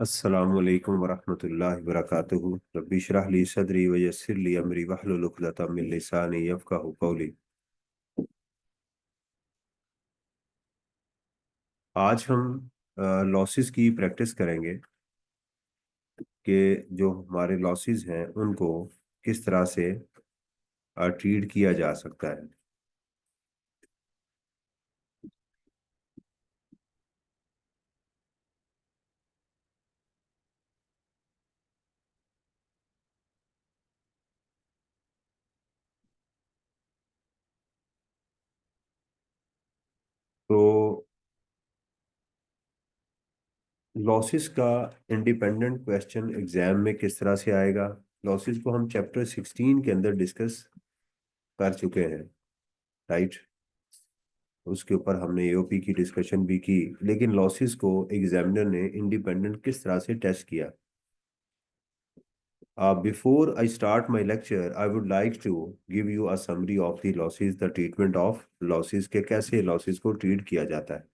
अस्सलामुअलैकुम वरहमतुल्लाहि वबरकातुहू। रब्बी इश्रह ली सदरी व यस्सिर ली अमरी वहलुल उक़दतम मिन लिसानी यफ़क़हू क़ौली। आज हम लॉसेस की प्रैक्टिस करेंगे कि जो हमारे लॉसेस हैं उनको किस तरह से ट्रीट किया जा सकता है। तो लॉसेस का इंडिपेंडेंट क्वेश्चन एग्जाम में किस तरह से आएगा, लॉसेस को हम चैप्टर 16 के अंदर डिस्कस कर चुके हैं, राइट। उसके ऊपर हमने एओपी की डिस्कशन भी की, लेकिन लॉसेस को एग्जामिनर ने इंडिपेंडेंट किस तरह से टेस्ट किया। Before I start my lecture, I would like to give you a summary of the losses, the treatment of losses के कैसे losses को treat किया जाता है।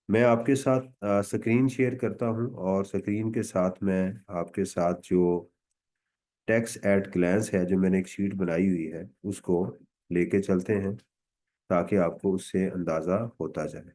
मैं आपके साथ स्क्रीन शेयर करता हूं और स्क्रीन के साथ मैं आपके साथ जो टेक्स्ट एट ग्लैंस है, जो मैंने एक शीट बनाई हुई है, उसको लेके चलते हैं ताकि आपको उससे अंदाज़ा होता जाए।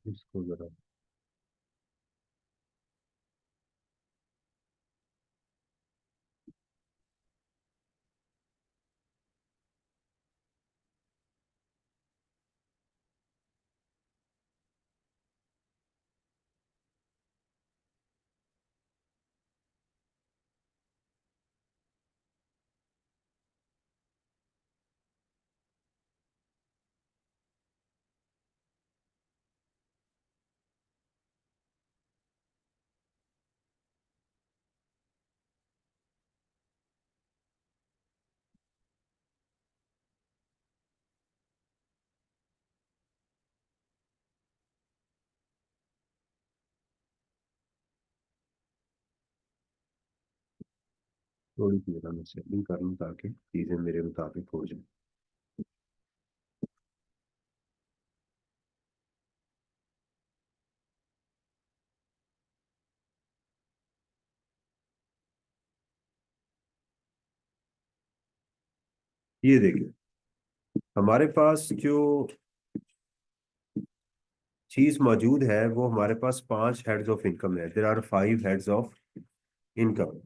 इसको जरा थोड़ी सी जरा मैं सेटिंग कर लूँ ताकि चीज़ें मेरे मुताबिक हो जाए। ये देखिए, हमारे पास जो चीज मौजूद है वो हमारे पास 5 हेड्स ऑफ इनकम है। There are 5 heads of income.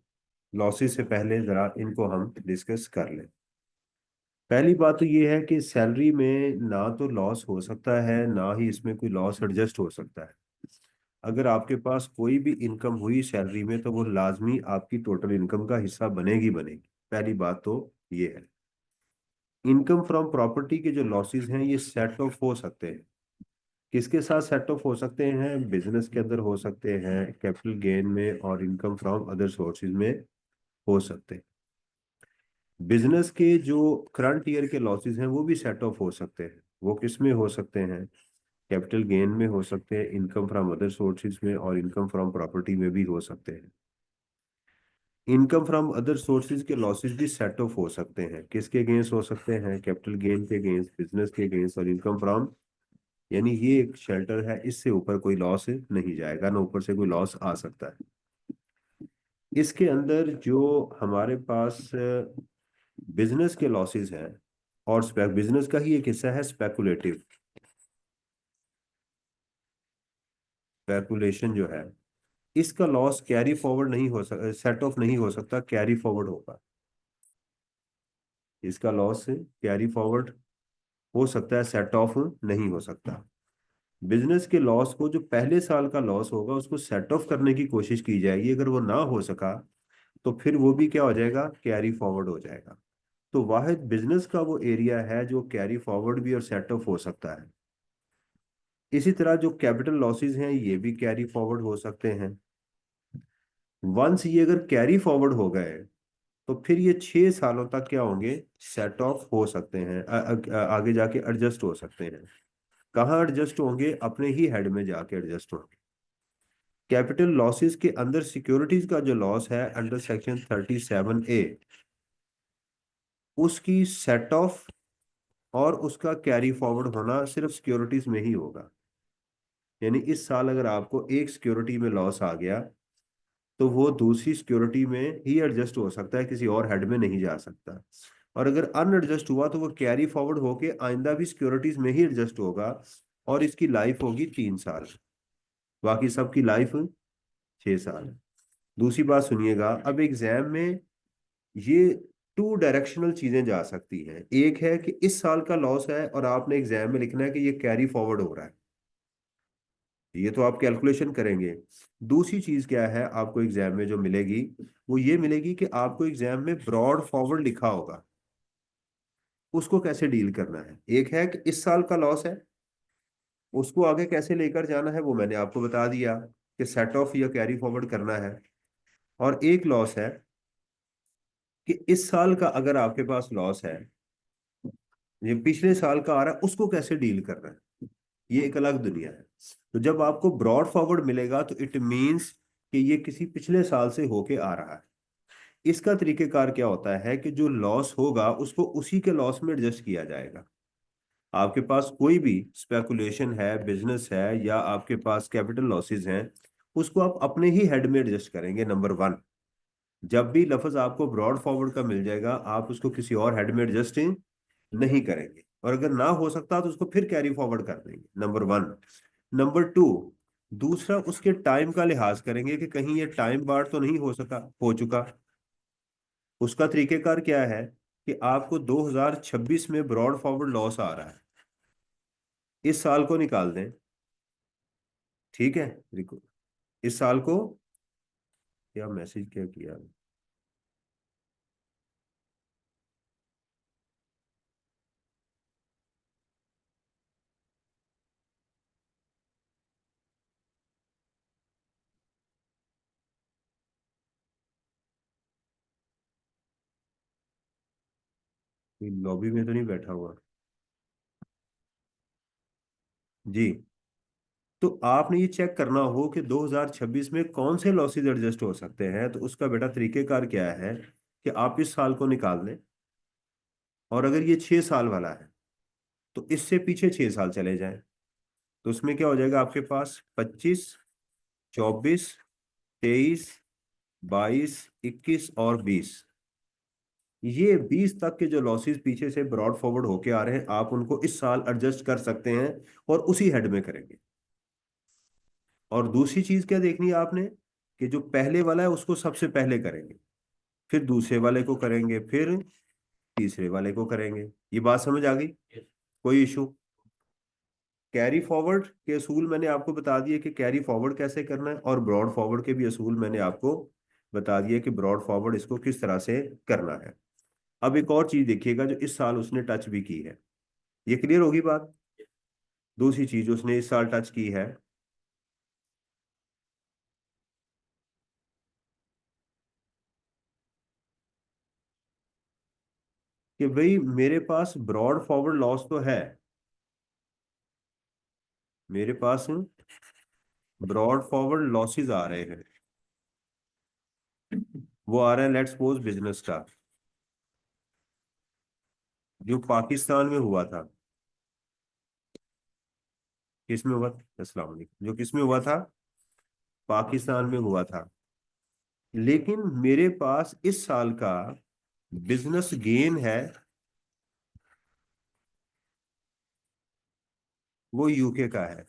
Losses से पहले जरा इनको हम डिस्कस कर लें। पहली बात तो ये है कि सैलरी में ना तो लॉस हो सकता है, ना ही इसमें कोई लॉस एडजस्ट हो सकता है। अगर आपके पास कोई भी इनकम हुई सैलरी में तो वो लाजमी आपकी टोटल इनकम का हिस्सा बनेगी बनेगी। पहली बात तो ये है। इनकम फ्रॉम प्रॉपर्टी के जो लॉसेस हैं ये सेट ऑफ हो सकते हैं। किसके साथ सेट ऑफ हो सकते हैं? बिजनेस के अंदर हो सकते हैं, कैपिटल गेन में, और इनकम फ्रॉम अदर सोर्सेज में हो सकते हैं। बिजनेस के जो करंट ईयर के लॉसेस हैं वो भी सेट ऑफ हो सकते हैं। वो किस में हो सकते हैं? कैपिटल गेन में हो सकते हैं, इनकम फ्रॉम अदर सोर्सेज में, और इनकम फ्रॉम प्रॉपर्टी में भी हो सकते हैं। इनकम फ्रॉम अदर सोर्सेज के लॉसेस भी सेट ऑफ हो सकते हैं। किसके अगेंस्ट हो सकते हैं? कैपिटल गेन के अगेंस्ट, बिजनेस के अगेंस्ट, और इनकम फ्रॉम, यानी ये एक शेल्टर है, इससे ऊपर कोई लॉस नहीं जाएगा, ना ऊपर से कोई लॉस आ सकता है। इसके अंदर जो हमारे पास बिजनेस के लॉसेस हैं, और बिजनेस का ही एक हिस्सा है स्पेकुलेटिव, स्पेकुलेशन जो है, इसका लॉस कैरी फॉरवर्ड नहीं हो सकता, सेट ऑफ नहीं हो सकता, कैरी फॉरवर्ड होगा। इसका लॉस कैरी फॉरवर्ड हो सकता है, सेट ऑफ नहीं हो सकता। बिजनेस के लॉस को, जो पहले साल का लॉस होगा, उसको सेट ऑफ करने की कोशिश की जाएगी। अगर वो ना हो सका तो फिर वो भी क्या हो जाएगा, कैरी फॉरवर्ड हो जाएगा। तो वाहिद बिजनेस का वो एरिया है जो कैरी फॉरवर्ड भी और सेट ऑफ हो सकता है। इसी तरह जो कैपिटल लॉसेस हैं ये भी कैरी फॉरवर्ड हो सकते हैं। वंस ये अगर कैरी फॉरवर्ड हो गए तो फिर ये 6 सालों तक क्या होंगे, सेट ऑफ हो सकते हैं, आगे जाके एडजस्ट हो सकते हैं। कहाँ एडजस्ट होंगे, अपने ही हेड में जाके एडजस्ट होंगे। कैपिटल लॉसेस के अंदर सिक्योरिटीज का जो लॉस है अंडर सेक्शन 37A, उसकी सेट ऑफ और उसका कैरी फॉरवर्ड होना सिर्फ सिक्योरिटीज में ही होगा। यानी इस साल अगर आपको एक सिक्योरिटी में लॉस आ गया तो वो दूसरी सिक्योरिटी में ही एडजस्ट हो सकता है, किसी और हेड में नहीं जा सकता। और अगर अनएडजस्ट हुआ तो वो कैरी फॉरवर्ड होके आइंदा भी सिक्योरिटीज में ही एडजस्ट होगा, और इसकी लाइफ होगी 3 साल, बाकी सबकी लाइफ 6 साल। दूसरी बात सुनिएगा, अब एग्जाम में ये टू डायरेक्शनल चीजें जा सकती हैं। एक है कि इस साल का लॉस है और आपने एग्जाम में लिखना है कि ये कैरी फॉरवर्ड हो रहा है, ये तो आप कैलकुलेशन करेंगे। दूसरी चीज क्या है आपको एग्जाम में जो मिलेगी, वो ये मिलेगी कि आपको एग्जाम में ब्रॉड फॉरवर्ड लिखा होगा, उसको कैसे डील करना है। एक है कि इस साल का लॉस है, उसको आगे कैसे लेकर जाना है वो मैंने आपको बता दिया कि सेट ऑफ या कैरी फॉरवर्ड करना है। और एक लॉस है कि इस साल का अगर आपके पास लॉस है, ये पिछले साल का आ रहा है, उसको कैसे डील करना है, ये एक अलग दुनिया है। तो जब आपको ब्रॉड फॉरवर्ड मिलेगा तो इट मीन्स कि ये किसी पिछले साल से होके आ रहा है। इसका तरीकेकार क्या होता है कि जो लॉस होगा उसको उसी के लॉस में एडजस्ट किया जाएगा। आपके पास कोई भी स्पेकुलेशन है, बिजनेस है, या आपके पास कैपिटल लॉसेस हैं, उसको आप अपने ही हेड में एडजस्ट करेंगे, नंबर वन। जब भी लफ्ज आपको ब्रॉड फॉरवर्ड का मिल जाएगा आप उसको किसी और हेड में एडजस्ट नहीं करेंगे, और अगर ना हो सकता तो उसको फिर कैरी फॉरवर्ड कर देंगे, नंबर वन। नंबर टू, दूसरा उसके टाइम का लिहाज करेंगे कि कहीं ये टाइम बार तो नहीं हो सका, हो चुका। उसका तरीकेकार क्या है कि आपको 2026 में ब्रॉड फॉरवर्ड लॉस आ रहा है, इस साल को निकाल दें। ठीक है, इस साल को, क्या मैसेज क्या किया, लॉबी में तो नहीं बैठा हुआ। जी, तो आपने ये चेक करना हो कि 2026 में कौन से लॉसेज एडजस्ट हो सकते हैं। तो उसका बेटा तरीकेकार क्या है कि आप इस साल को निकाल लें, और अगर ये 6 साल वाला है तो इससे पीछे 6 साल चले जाएं। तो उसमें क्या हो जाएगा आपके पास, 25, 24, 23, 22, 21 और 20। ये 20 तक के जो लॉसेस पीछे से ब्रॉड फॉरवर्ड होके आ रहे हैं, आप उनको इस साल एडजस्ट कर सकते हैं और उसी हेड में करेंगे। और दूसरी चीज क्या देखनी है आपने, कि जो पहले वाला है उसको सबसे पहले करेंगे, फिर दूसरे वाले को करेंगे, फिर तीसरे वाले को करेंगे। ये बात समझ आ गई, कोई इशू। कैरी फॉरवर्ड के असूल मैंने आपको बता दिए कि कैरी फॉरवर्ड कैसे करना है, और ब्रॉड फॉरवर्ड के भी असूल मैंने आपको बता दिए कि ब्रॉड फॉरवर्ड इसको किस तरह से करना है। अब एक और चीज देखिएगा जो इस साल उसने टच भी की है, ये क्लियर होगी बात। दूसरी चीज उसने इस साल टच की है कि भाई मेरे पास ब्रॉड फॉरवर्ड लॉस तो है, मेरे पास ब्रॉड फॉरवर्ड लॉसेस आ रहे हैं। वो आ रहा है लेट्स सपोज बिजनेस का, जो पाकिस्तान में हुआ था। किस में हुआ था, अस्सलाम वालेकुम, जो किस में हुआ था, पाकिस्तान में हुआ था। लेकिन मेरे पास इस साल का बिजनेस गेन है, वो यूके का है।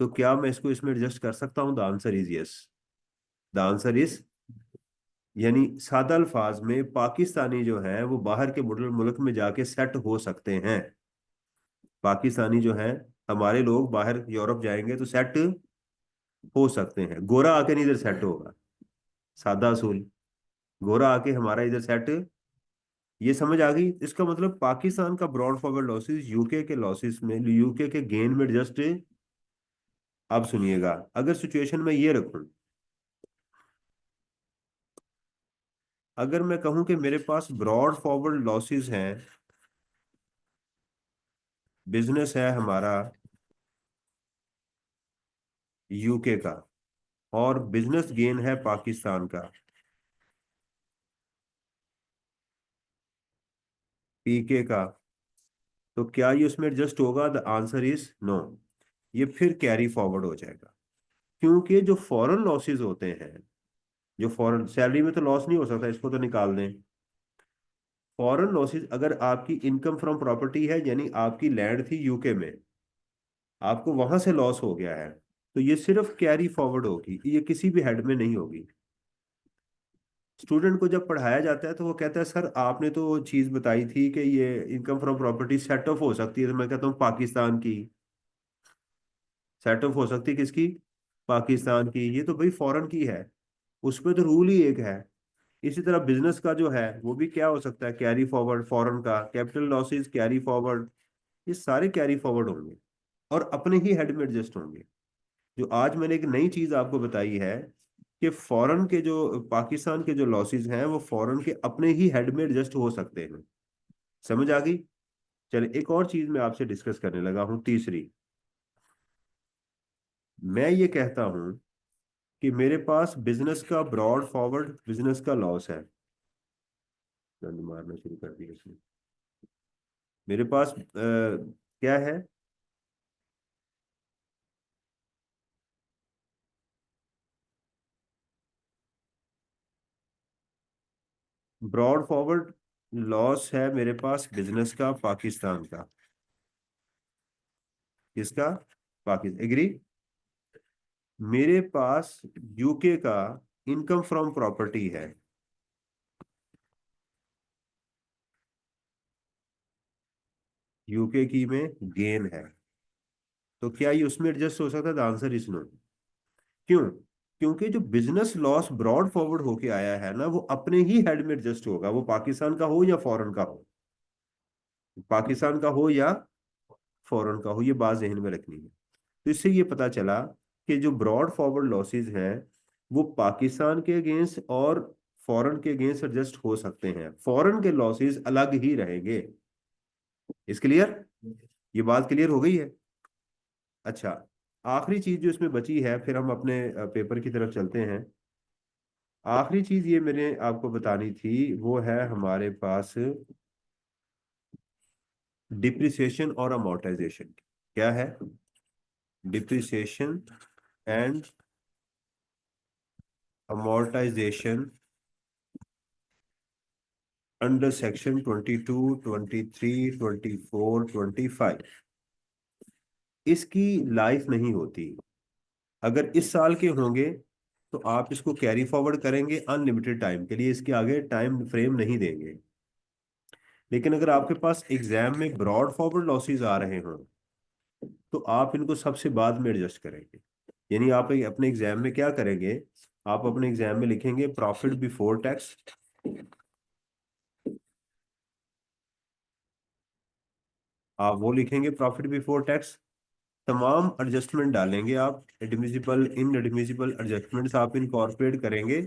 तो क्या मैं इसको इसमें एडजस्ट कर सकता हूँ, the answer is yes. The answer is, यानी सादा अल्फाज में पाकिस्तानी जो है वो बाहर के मुल्क मुल्क में जाके सेट हो सकते हैं। पाकिस्तानी जो है हमारे लोग बाहर यूरोप जाएंगे तो सेट हो सकते हैं, गोरा आके नहीं इधर सेट होगा। सादा असूल, गोरा आके हमारा इधर सेट, ये समझ आ गई। इसका मतलब पाकिस्तान का ब्रॉड फॉरवर्ड लॉसेस यूके के लॉसेस में, यूके के गेन में जस्ट। अब सुनिएगा, अगर सिचुएशन में ये रखूं, अगर मैं कहूं कि मेरे पास ब्रॉड फॉरवर्ड लॉसेस हैं, बिजनेस है हमारा यूके का और बिजनेस गेन है पाकिस्तान का, पीके का, तो क्या ये उसमें एडजस्ट होगा? The answer is no. ये फिर कैरी फॉरवर्ड हो जाएगा, क्योंकि जो फॉरेन लॉसेस होते हैं, जो फॉरेन सैलरी में तो लॉस नहीं हो सकता, इसको तो निकाल दें। फॉरेन लॉसेस, अगर आपकी इनकम फ्रॉम प्रॉपर्टी है, यानी आपकी लैंड थी यूके में, आपको वहां से लॉस हो गया है, तो ये सिर्फ कैरी फॉरवर्ड होगी, ये किसी भी हेड में नहीं होगी। स्टूडेंट को जब पढ़ाया जाता है तो वो कहता है सर आपने तो वो चीज बताई थी कि ये income from property set off हो सकती है, तो मैं कहता हूँ पाकिस्तान की सेट ऑफ हो सकती है, किसकी? पाकिस्तान की। ये तो भाई फॉरेन की है, उसमें तो रूल ही एक है। इसी तरह बिजनेस का जो है वो भी क्या हो सकता है? कैरी फॉरवर्ड, फॉरेन का कैपिटल लॉसेस कैरी फॉरवर्ड, ये सारे कैरी फॉरवर्ड होंगे और अपने ही हेड में एडजस्ट होंगे। जो आज मैंने एक नई चीज आपको बताई है कि फॉरेन के जो, पाकिस्तान के जो लॉसेस हैं वो फॉरेन के अपने ही हेड में एडजस्ट हो सकते हैं। समझ आ गई? चलिए एक और चीज मैं आपसे डिस्कस करने लगा हूं, तीसरी। मैं ये कहता हूं कि मेरे पास बिजनेस का ब्रॉड फॉरवर्ड, बिजनेस का लॉस है। डंड मारना शुरू कर दिया इसने। मेरे पास क्या है? ब्रॉड फॉरवर्ड लॉस है मेरे पास बिजनेस का पाकिस्तान का। किसका? पाकिस्तान, एग्री। मेरे पास यूके का इनकम फ्रॉम प्रॉपर्टी है, यूके की में गेन है, तो क्या ये उसमें एडजस्ट हो सकता है? The answer is no. क्यों? क्योंकि जो बिजनेस लॉस ब्रॉड फॉरवर्ड होके आया है ना, वो अपने ही हेड में एडजस्ट होगा, वो पाकिस्तान का हो या फॉरेन का हो, पाकिस्तान का हो या फॉरेन का हो, ये बात जहन में रखनी है। तो इससे ये पता चला कि जो ब्रॉड फॉरवर्ड लॉसेस हैं वो पाकिस्तान के अगेंस्ट और फॉरेन के अगेंस्ट एडजस्ट हो सकते हैं, फॉरेन के लॉसेस अलग ही रहेंगे। इस क्लियर? ये बात क्लियर हो गई है? अच्छा, आखिरी चीज जो इसमें बची है, फिर हम अपने पेपर की तरफ चलते हैं। आखिरी चीज ये मैंने आपको बतानी थी, वो है हमारे पास डिप्रिसिएशन और अमोर्टाइजेशन। क्या है? Depreciation and amortisation under section 22, 23, 24, 25। इसकी लाइफ नहीं होती। अगर इस साल के होंगे तो आप इसको कैरी फॉरवर्ड करेंगे अनलिमिटेड टाइम के लिए, इसके आगे टाइम फ्रेम नहीं देंगे। लेकिन अगर आपके पास एग्जाम में ब्रॉड फॉरवर्ड लॉसेस आ रहे हों तो आप इनको सबसे बाद में एडजस्ट करेंगे। यानी आप अपने एग्जाम में क्या करेंगे? आप अपने एग्जाम में लिखेंगे प्रॉफिट बिफोर टैक्स, आप वो लिखेंगे प्रॉफिट बिफोर टैक्स, तमाम एडजस्टमेंट डालेंगे आप, एडमिसिबल इन एडमिसिबल एडजस्टमेंट्स आप इनकॉर्पोरेट करेंगे,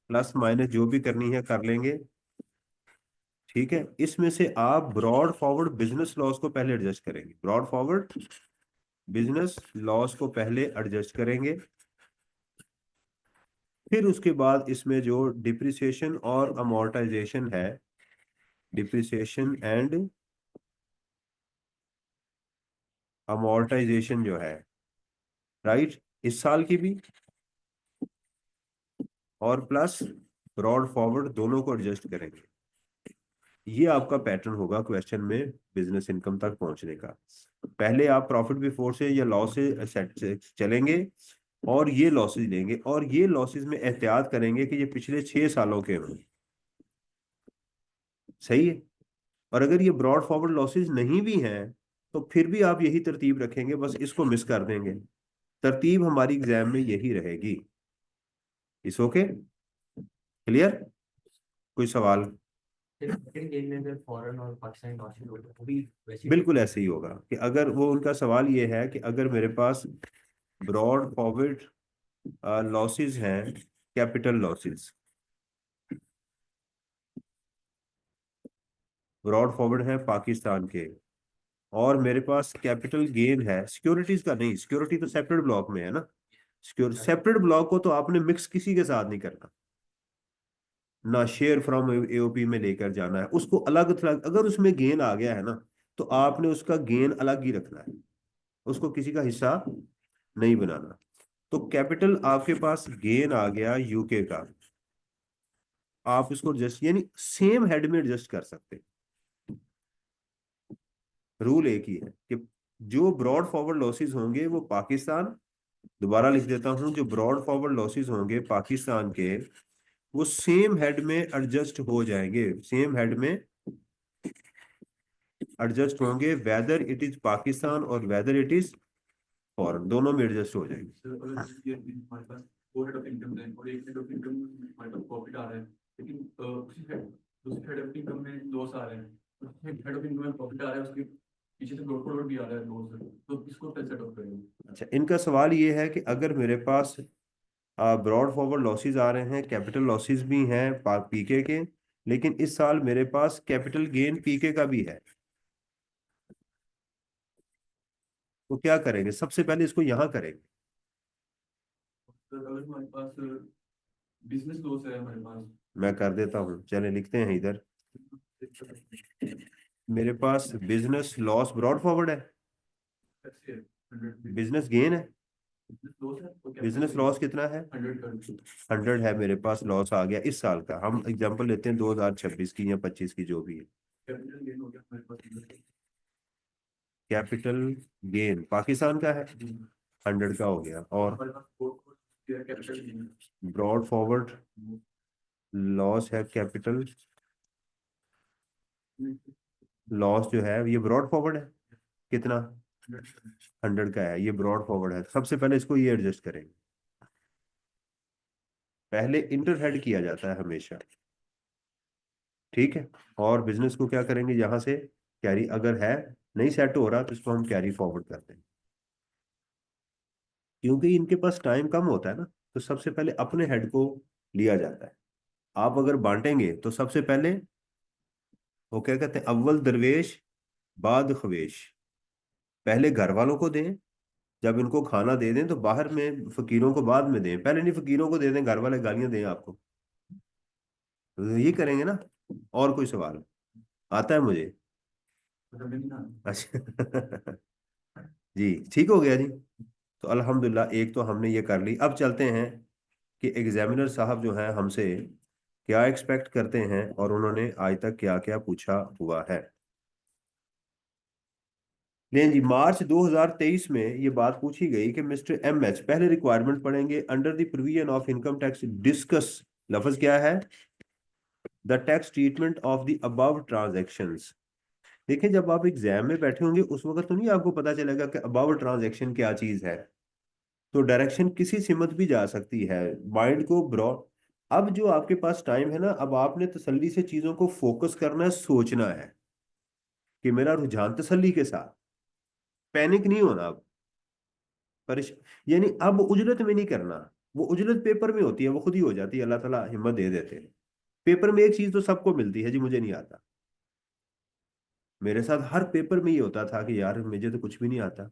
प्लस माइनस जो भी करनी है कर लेंगे। ठीक है, इसमें से आप ब्रॉड फॉरवर्ड बिजनेस लॉस को पहले एडजस्ट करेंगे, ब्रॉड फॉरवर्ड बिजनेस लॉस को पहले एडजस्ट करेंगे। फिर उसके बाद इसमें जो डिप्रिसिएशन और अमोर्टाइजेशन है, डिप्रिसिएशन एंड अमोर्टाइजेशन जो है, राइट, इस साल की भी और प्लस ब्रॉड फॉरवर्ड, दोनों को एडजस्ट करेंगे। ये आपका पैटर्न होगा क्वेश्चन में बिजनेस इनकम तक पहुंचने का। पहले आप प्रॉफिट बिफोर से या लॉस से चलेंगे और ये लॉसेस लेंगे, और ये लॉसेस में एहतियात करेंगे कि ये पिछले 6 सालों के हों। सही है? और अगर ये ब्रॉड फॉरवर्ड लॉसेस नहीं भी हैं तो फिर भी आप यही तरतीब रखेंगे, बस इसको मिस कर देंगे। तरतीब हमारी एग्जाम में यही रहेगी। इस ओके, क्लियर? कोई सवाल? सेकंड गेम में अगर फॉरेन और पाकिस्तानी लॉसेस हो तो वो भी वैसे ही बिल्कुल ऐसे ही होगा कि अगर वो, उनका सवाल ये है कि अगर मेरे पास ब्रॉड फॉरवर्ड लॉसेस हैं, कैपिटल लॉसेस, ब्रॉड फॉरवर्ड है पाकिस्तान के, और मेरे पास कैपिटल गेन है, सिक्योरिटीज का नहीं, सिक्योरिटी तो सेपरेट ब्लॉक में है ना। सिक्योर सेपरेट ब्लॉक को तो आपने मिक्स किसी के साथ नहीं करना, ना शेयर फ्रॉम एओपी में लेकर जाना है उसको अलग थलग। अगर उसमें गेन आ गया है ना, तो आपने उसका गेन अलग ही रखना है, उसको किसी का हिस्सा नहीं बनाना। तो कैपिटल आपके पास गेन आ गया यूके का, आप इसको एडजस्ट, यानी सेम हेड में एडजस्ट कर सकते हैं। रूल एक ही है कि जो ब्रॉड फॉरवर्ड लॉसेस होंगे वो पाकिस्तान, दोबारा लिख देता हूं, जो ब्रॉड फॉरवर्ड लॉसेस होंगे पाकिस्तान के, वो सेम हेड में एडजस्ट हो जाएंगे, सेम हेड में एडजस्ट होंगे, वेदर इट इज पाकिस्तान और वेदर इट इज फॉरेन, दोनों में एडजस्ट हो जाएंगे। सर, अगर ये हमारे पास दो हेड ऑफ इनकम है और एक हेड ऑफ इनकम हमारे पास प्रॉफिट आ रहा है, लेकिन उसी हेड दूसरी हेड ऑफ इनकम में लॉस आ रहा है, उसी हेड ऑफ इनकम में प्रॉफिट आ रहा है, उसके पीछे से ब्रोकर भी आ रहा है लॉस, तो इसको कैसे सेट ऑफ करेंगे? अच्छा, इनका सवाल ये है कि अगर मेरे पास ब्रॉड फॉरवर्ड लॉसेस आ रहे हैं, कैपिटल लॉसेस भी हैं पीके के, लेकिन इस साल मेरे पास कैपिटल गेन पीके का भी है, तो क्या करेंगे? सबसे पहले इसको यहां करेंगे। तो अगर हमारे पास बिजनेस लॉस है हमारे पास, मैं कर देता हूँ, चले लिखते हैं इधर। मेरे पास बिजनेस लॉस ब्रॉड फॉरवर्ड है, कैसे है 100 बिजनेस गेन है, बिजनेस लॉस है तो कैपिटल बिजनेस गेन लॉस कितना है? 100 कर 100 है मेरे पास, लॉस आ गया इस साल का, हम एग्जांपल लेते हैं 2026 की या 25 की, जो भी है। कैपिटल गेन हो गया हमारे पास। कैपिटल गेन पाकिस्तान का है, 100 का हो गया। और हमारे पास for capital gain brought forward loss है, कैपिटल लॉस जो है ये ब्रॉड फॉरवर्ड है, कितना? 100 का है, ये ब्रॉड फॉरवर्ड है। सबसे पहले इसको ये एडजस्ट करेंगे, पहले इंटर हेड किया जाता है हमेशा, ठीक है। और बिजनेस को क्या करेंगे, यहां से कैरी, अगर है नहीं सेट हो रहा तो इसको हम कैरी फॉरवर्ड करते हैं, क्योंकि इनके पास टाइम कम होता है ना, तो सबसे पहले अपने हेड को लिया जाता है। आप अगर बांटेंगे तो सबसे पहले, वो क्या कहते हैं, अव्वल दरवेश बाद ख्वेश, पहले घर वालों को दें, जब इनको खाना दे दें तो बाहर में फकीरों को बाद में दें, पहले नहीं फकीरों को दे दें, घर वाले गालियां दें आपको, तो ये करेंगे ना। और कोई सवाल आता है मुझे? अच्छा जी, ठीक हो गया जी। तो अल्हम्दुलिल्लाह एक तो हमने ये कर ली। अब चलते हैं कि एग्जामिनर साहब जो हैं हमसे क्या एक्सपेक्ट करते हैं और उन्होंने आज तक क्या क्या पूछा हुआ है। लें जी, मार्च 2023 में ये बात पूछी गई कि मिस्टर एमएच, पहले रिक्वायरमेंट पढ़ेंगे, under the provision of income tax discuss, लफ्ज क्या है, the tax treatment of the above transactions. देखिए, जब आप एग्जाम में बैठे होंगे उस वक्त तो नहीं आपको पता चलेगा कि अबव ट्रांजैक्शन क्या चीज है, तो डायरेक्शन किसी सिमत भी जा सकती है, माइंड को ब्रॉड। अब जो आपके पास टाइम है ना, अब आपने तसल्ली से चीजों को फोकस करना है, सोचना है कि मेरा रुझान तसल्ली के साथ, पैनिक नहीं होना अब, परेशान यानी अब उजलत में नहीं करना। वो उजलत पेपर में होती है, वो खुद ही हो जाती है, अल्लाह ताला हिम्मत दे देते हैं। पेपर में एक चीज तो सबको मिलती है जी, मुझे नहीं आता। मेरे साथ हर पेपर में ये होता था कि यार मुझे तो कुछ भी नहीं आता,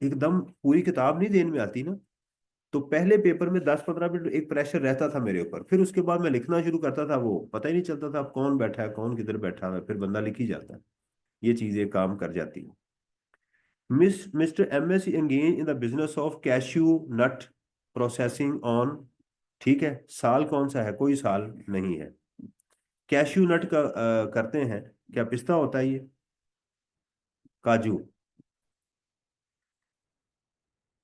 एकदम पूरी किताब नहीं देने में आती ना। तो पहले पेपर में 10-15 मिनट एक प्रेशर रहता था मेरे ऊपर, फिर उसके बाद मैं लिखना शुरू करता था, वो पता ही नहीं चलता था अब कौन बैठा है कौन किधर बैठा है, फिर बंदा लिख ही जाता है। ये चीजें काम कर जाती हैं। Mister MS engage in the business of cashew nut processing on, ठीक है, साल कौन सा है, कोई साल नहीं है। कैश्यू नट का करते हैं, क्या पिस्ता होता है ये, काजू।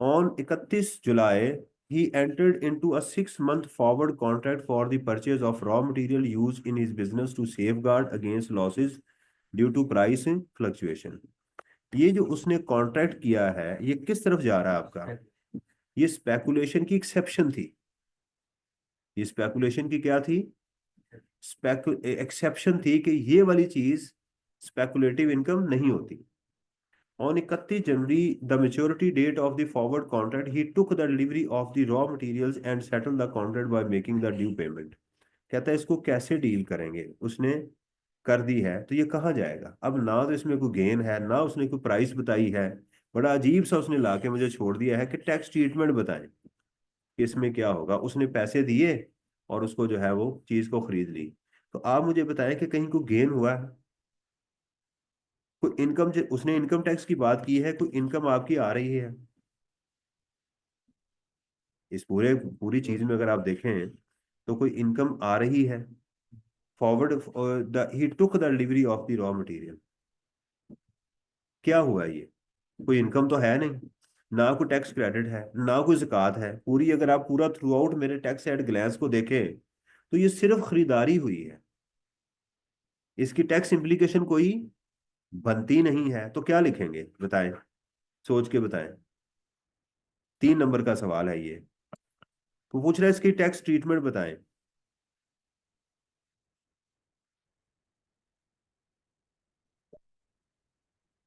On 31 July, he entered into a 6-month forward contract for the purchase of raw material used in his business to safeguard against losses due to price fluctuation. ये जो उसने कॉन्ट्रैक्ट किया है ये किस तरफ जा रहा है आपका? ये स्पेकुलेशन की एक्सेप्शन थी। ये स्पेकुलेशन की क्या थी? एक्सेप्शन थी कि ये वाली चीज स्पेकुलेटिव इनकम नहीं होती। On 31 January, the maturity date of the forward contract, he took the delivery of the raw materials and settled the contract by making the due payment. कहता है इसको कैसे डील करेंगे, उसने कर दी है तो ये कहाँ जाएगा? अब ना तो इसमें कोई गेन है ना उसने कोई प्राइस बताई है। बड़ा अजीब सा उसने लाके मुझे छोड़ दिया है कि टैक्स ट्रीटमेंट बताएं कि इसमें क्या होगा। उसने पैसे दिए और उसको जो है वो चीज को खरीद ली। तो आप मुझे बताएं कि कहीं कोई गेन हुआ है? कोई इनकम, उसने इनकम टैक्स की बात की है, कोई इनकम आपकी आ रही है? इस पूरी चीज में अगर आप देखें तो कोई इनकम आ रही है? Forward the he took the delivery of the raw material, क्या हुआ ये? कोई इनकम तो है नहीं, ना कोई टैक्स क्रेडिट है ना कोई ज़कात है। पूरी अगर आप पूरा थ्रू आउट मेरे टैक्स एट ग्लैंस को देखें तो ये सिर्फ खरीदारी हुई है। इसकी टैक्स इम्प्लीकेशन कोई बनती नहीं है। तो क्या लिखेंगे बताएं, सोच के बताएं। 3 नंबर का सवाल है ये। तो पूछ रहा है इसकी टैक्स ट्रीटमेंट बताएं।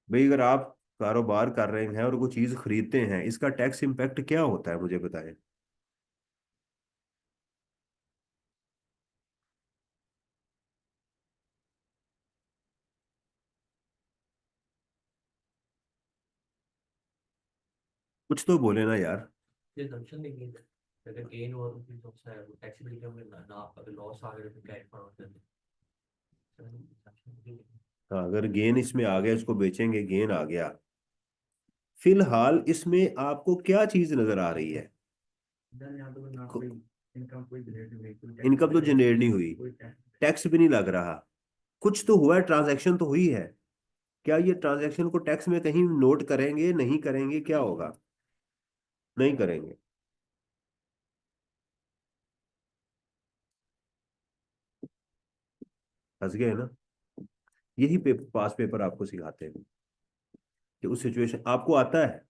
भाई अगर आप कारोबार कर रहे हैं और कोई चीज खरीदते हैं, इसका टैक्स इम्पैक्ट क्या होता है मुझे बताएं। कुछ तो बोले ना यार। ये assumption नहीं है अगर गेन हुआ तो फिर कौन सा है वो टैक्सेबल इनकम में ना अगर लॉस आ गया तो क्या इफेक्ट होता है। हाँ, अगर गेन इसमें आ गया, इसको बेचेंगे, गेन आ गया। फिलहाल इसमें आपको क्या चीज नजर आ रही है? इधर यहाँ पे ना कोई इनकम कोई जनरेट नहीं हुई, कोई इनकम तो tax जनरेट नहीं हुई, कोई टैक्स। टैक्स भी नहीं लग रहा। कुछ तो हुआ है, ट्रांजैक्शन तो हुई है। क्या ये ट्रांजैक्शन को टैक्स में कहीं नोट करेंगे, नहीं करेंगे, क्या होगा? नहीं करेंगे। फंस गए ना? यही पास पेपर आपको सिखाते हैं कि उस सिचुएशन आपको आता है।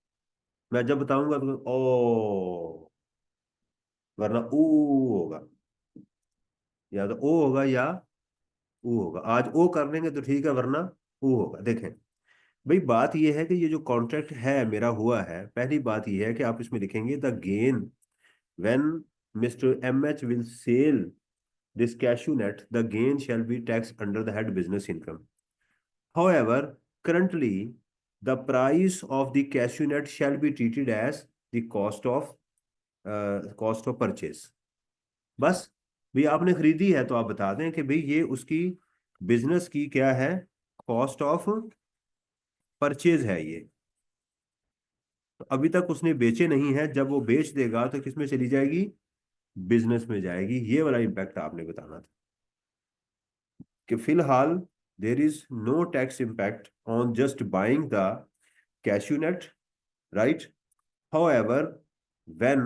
मैं जब बताऊंगा तो ओ, वरना ऊ होगा, या तो ओ होगा या ऊ होगा। आज ओ कर लेंगे तो ठीक है, वरना ऊ होगा। देखें भाई, बात यह है कि ये जो कॉन्ट्रैक्ट है मेरा हुआ है, पहली बात यह है कि आप इसमें लिखेंगे the gain when Mister M H will sell this cashew nut, the gain shall be tax under the head business income. However, currently the price of the cashew nut shall be treated as the cost of purchase। बस भाई आपने खरीदी है तो आप बता दें कि भाई ये उसकी बिजनेस की क्या है, कॉस्ट ऑफ परचेज है ये। तो अभी तक उसने बेचे नहीं है, जब वो बेच देगा तो किस में चली जाएगी? बिजनेस में जाएगी। ये वाला इम्पैक्ट आपने बताना था कि फिलहाल there is no tax impact on just buying the cashew nut, right? However, when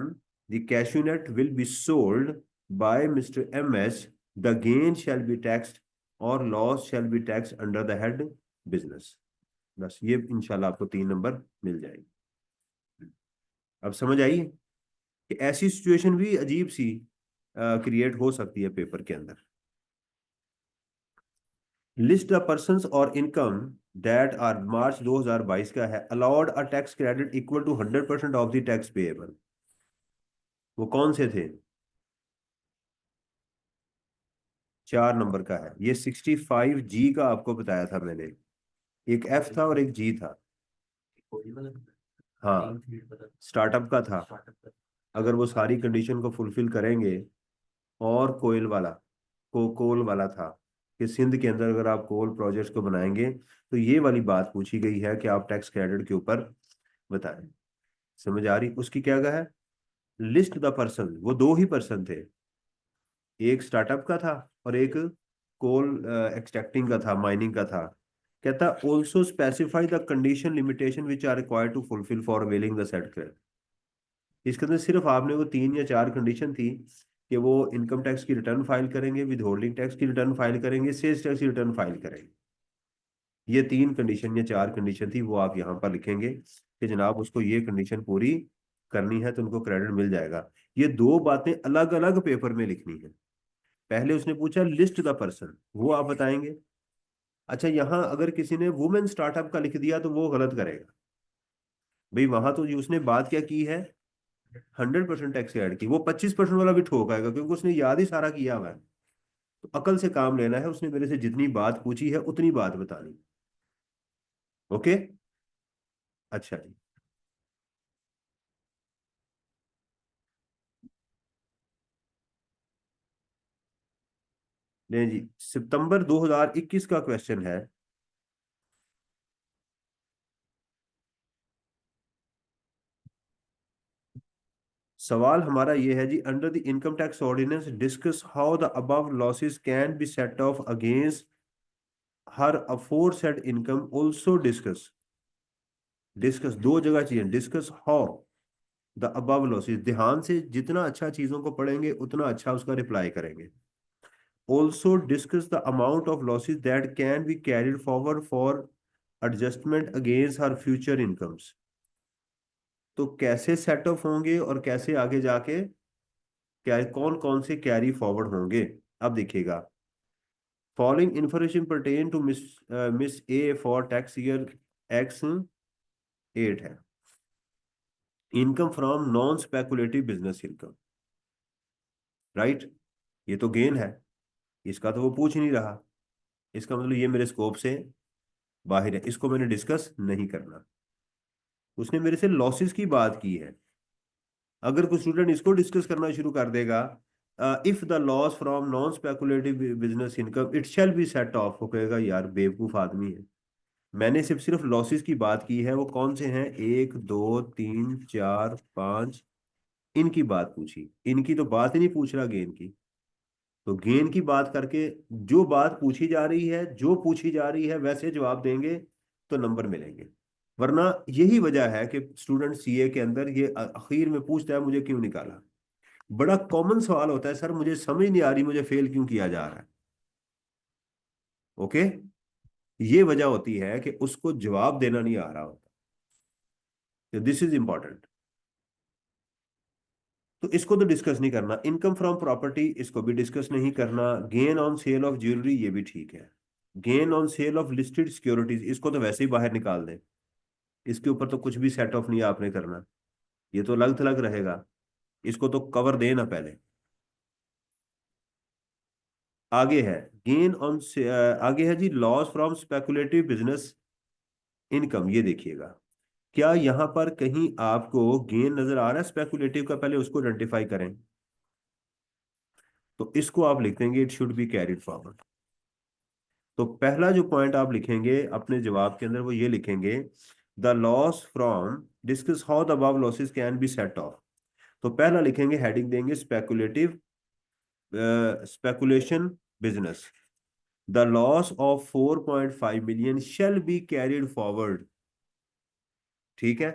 the cashew nut will be sold by Mr. MS, the gain shall be taxed or loss shall be taxed under the head business। बस ये इंशाल्लाह आपको 3 number मिल जाएगी। अब समझ आई कि ऐसी situation भी अजीब सी क्रिएट हो सकती है पेपर के अंदर। लिस्ट द पर्संस और इनकम दैट आर मार्च 2022 का है allowed a tax credit equal to 100% of the tax payable. वो कौन से थे? 4 नंबर का है ये। 65G का आपको बताया था मैंने। एक एफ था और एक जी था। कोई वाला हाँ, स्टार्टअप का था। स्टार्टअप अगर वो सारी कंडीशन को फुलफिल करेंगे। और कोयल वाला, कोल वाला था कि सिंध के अंदर अगर आप कोल प्रोजेक्ट्स को बनाएंगे तो ये वाली बात पूछी गई है कि आप टैक्स क्रेडिट के ऊपर बताएं। समझ आ रही उसकी क्या कहा है? लिस्ट द पर्सन, वो 2 ही पर्सन थे, एक स्टार्टअप का था और एक कोल एक्सट्रैक्टिंग का था, माइनिंग का था। कहता also specify the condition limitation which are required to fulfil for availing the set credit. इसके अंदर सिर्फ आपने वो 3 या 4 कंडीशन थी कि वो इनकम टैक्स की रिटर्न फाइल करेंगे, विद होल्डिंग टैक्स की रिटर्न फाइल करेंगे, सेल्स टैक्स की रिटर्न फाइल करेंगे। ये 3 कंडीशन या 4 कंडीशन थी, वो आप यहाँ पर लिखेंगे कि जनाब उसको ये कंडीशन पूरी करनी है तो उनको क्रेडिट मिल जाएगा। ये 2 बातें अलग अलग पेपर में लिखनी है। पहले उसने पूछा लिस्ट द पर्सन, वो आप बताएंगे। अच्छा, यहाँ अगर किसी ने वुमेन स्टार्टअप का लिख दिया तो वो गलत करेगा। भाई वहां तो जो उसने बात क्या की है, 100% टैक्स ऐड की, वो 25% वाला भी ठोक आएगा क्योंकि उसने याद ही सारा किया हुआ है। तो अकल से काम लेना है, उसने मेरे से जितनी बात पूछी है उतनी बात बतानी। ओके। अच्छा जी। नहीं जी, सितंबर 2021 का क्वेश्चन है। सवाल हमारा ये है जी, under the income tax ordinance discuss how the above losses can be set off against her aforesaid income. Also discuss, discuss दो जगह चाहिए, discuss how the above losses. ध्यान से जितना अच्छा चीजों को पढ़ेंगे उतना अच्छा उसका रिप्लाई करेंगे। Also discuss the amount of losses that can B carried forward for adjustment against her future incomes. तो कैसे सेट ऑफ होंगे और कैसे आगे जाके क्या, कौन कौन से कैरी फॉरवर्ड होंगे। अब देखिएगा, following information pertain to Miss Miss A for tax year X8 है। Income from non speculative business income, right. ये तो गेन है, इसका तो वो पूछ नहीं रहा। इसका मतलब ये मेरे स्कोप से बाहर है, इसको मैंने डिस्कस नहीं करना। उसने मेरे से लॉसेस की बात की है। अगर कोई स्टूडेंट इसको डिस्कस करना शुरू कर देगा, if the loss from non speculative business income it shall be set of, वो कहेगा यार बेवकूफ आदमी है। मैंने सिर्फ लॉसेस की बात की है। वो कौन से हैं, 1 2 3 4 5, इनकी बात पूछी। इनकी तो बात ही नहीं पूछ रहा गेन की। तो गेन की बात करके जो बात पूछी जा रही है, जो पूछी जा रही है वैसे जवाब देंगे तो नंबर मिलेंगे। वरना यही वजह है कि स्टूडेंट सीए के अंदर ये आखिर में पूछता है मुझे क्यों निकाला। बड़ा कॉमन सवाल होता है, सर मुझे समझ नहीं आ रही मुझे फेल क्यों किया जा रहा है। ओके। ये वजह होती है कि उसको जवाब देना नहीं आ रहा होता। तो दिस इज इंपॉर्टेंट। तो इसको तो डिस्कस नहीं करना। इनकम फ्रॉम प्रॉपर्टी, इसको भी डिस्कस नहीं करना। Gain on sale of jewellery, ये भी ठीक है। Gain on sale of listed securities, इसको तो वैसे ही बाहर निकाल दें। इसके ऊपर तो कुछ भी सेट ऑफ नहीं आपने करना, ये तो अलग थलग रहेगा। इसको तो कवर देना पहले। आगे है गेन ऑन, आगे है जी loss from speculative business income. ये देखिएगा, क्या यहां पर कहीं आपको गेन नजर आ रहा है स्पेकुलेटिव का, पहले उसको आइडेंटिफाई करें। तो इसको आप लिख देंगे it should be carried forward. तो पहला जो पॉइंट आप लिखेंगे अपने जवाब के अंदर वो ये लिखेंगे, the loss from, discuss how the above losses can be set of. तो पहला लिखेंगे, हेडिंग देंगे speculative, speculation business. The loss of 4.5 million shall B carried forward, ठीक है,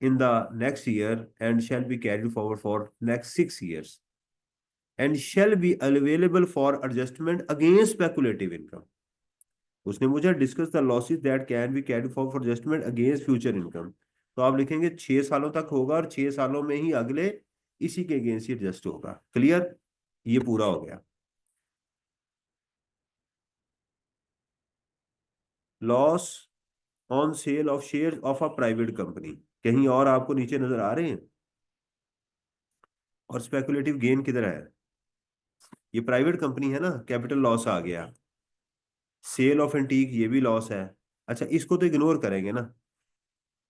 in the next year and shall B carried forward for next 6 years and shall be available for adjustment against speculative income. उसने मुझे discuss the losses that can be carry for adjustment against future income. तो आप लिखेंगे 6 सालों तक होगा और 6 सालों में ही अगले इसी के अगेंस्ट ही एडजस्ट होगा। क्लियर, ये पूरा हो गया। Loss on sale of share of a private company, कहीं और आपको नीचे नजर आ रहे हैं। और स्पेकुलेटिव गेन किधर है, ये प्राइवेट कंपनी है ना, कैपिटल लॉस आ गया। सेल ऑफ एंटीक, ये भी लॉस है। अच्छा, इसको तो इग्नोर करेंगे ना।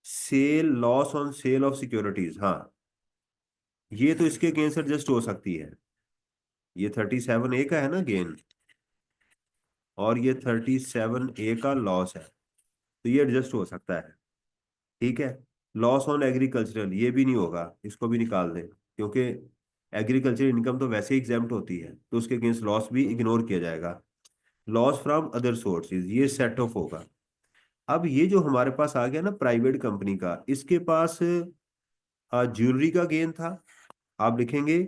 Sale, loss on sale of securities, हाँ, ये तो इसके अगेंस्ट एडजस्ट हो सकती है। ये 37A का है ना गेन, और ये 37A का लॉस है, तो ये एडजस्ट हो सकता है। ठीक है। लॉस ऑन एग्रीकल्चरल, ये भी नहीं होगा, इसको भी निकाल दें क्योंकि एग्रीकल्चर इनकम तो वैसे ही एग्जाम्प्ट होती है, तो उसके अगेंस्ट लॉस भी इग्नोर किया जाएगा। लॉस फ्रॉम अदर सोर्सेज, ये सेट ऑफ होगा। अब ये जो हमारे पास आ गया ना प्राइवेट कंपनी का, इसके पास ज्वेलरी का गेन था। आप लिखेंगे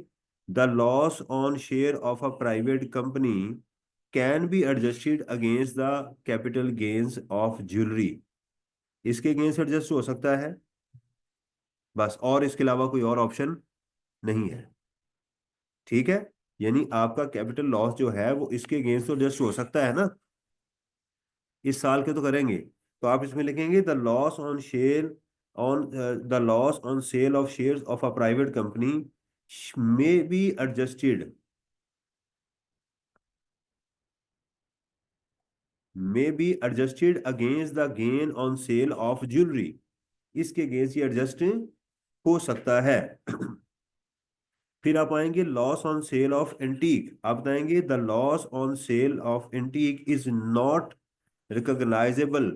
the loss on share of a private company can be adjusted against the capital gains of jewellery, इसके अगेंस्ट एडजस्ट हो सकता है बस, और इसके अलावा कोई और ऑप्शन नहीं है। ठीक है, यानी आपका कैपिटल लॉस जो है वो इसके अगेंस्ट तो एडजस्ट हो सकता है ना, इस साल के तो करेंगे। तो आप इसमें लिखेंगे the loss on share on the loss on sale of shares of a private company may be adjusted, may be adjusted against the gain on sale of jewelry, इसके अगेंस्ट ये एडजस्ट हो सकता है। फिर आप आएंगे loss on sale of antique, आप बताएंगे the loss on sale of antique is not recognisable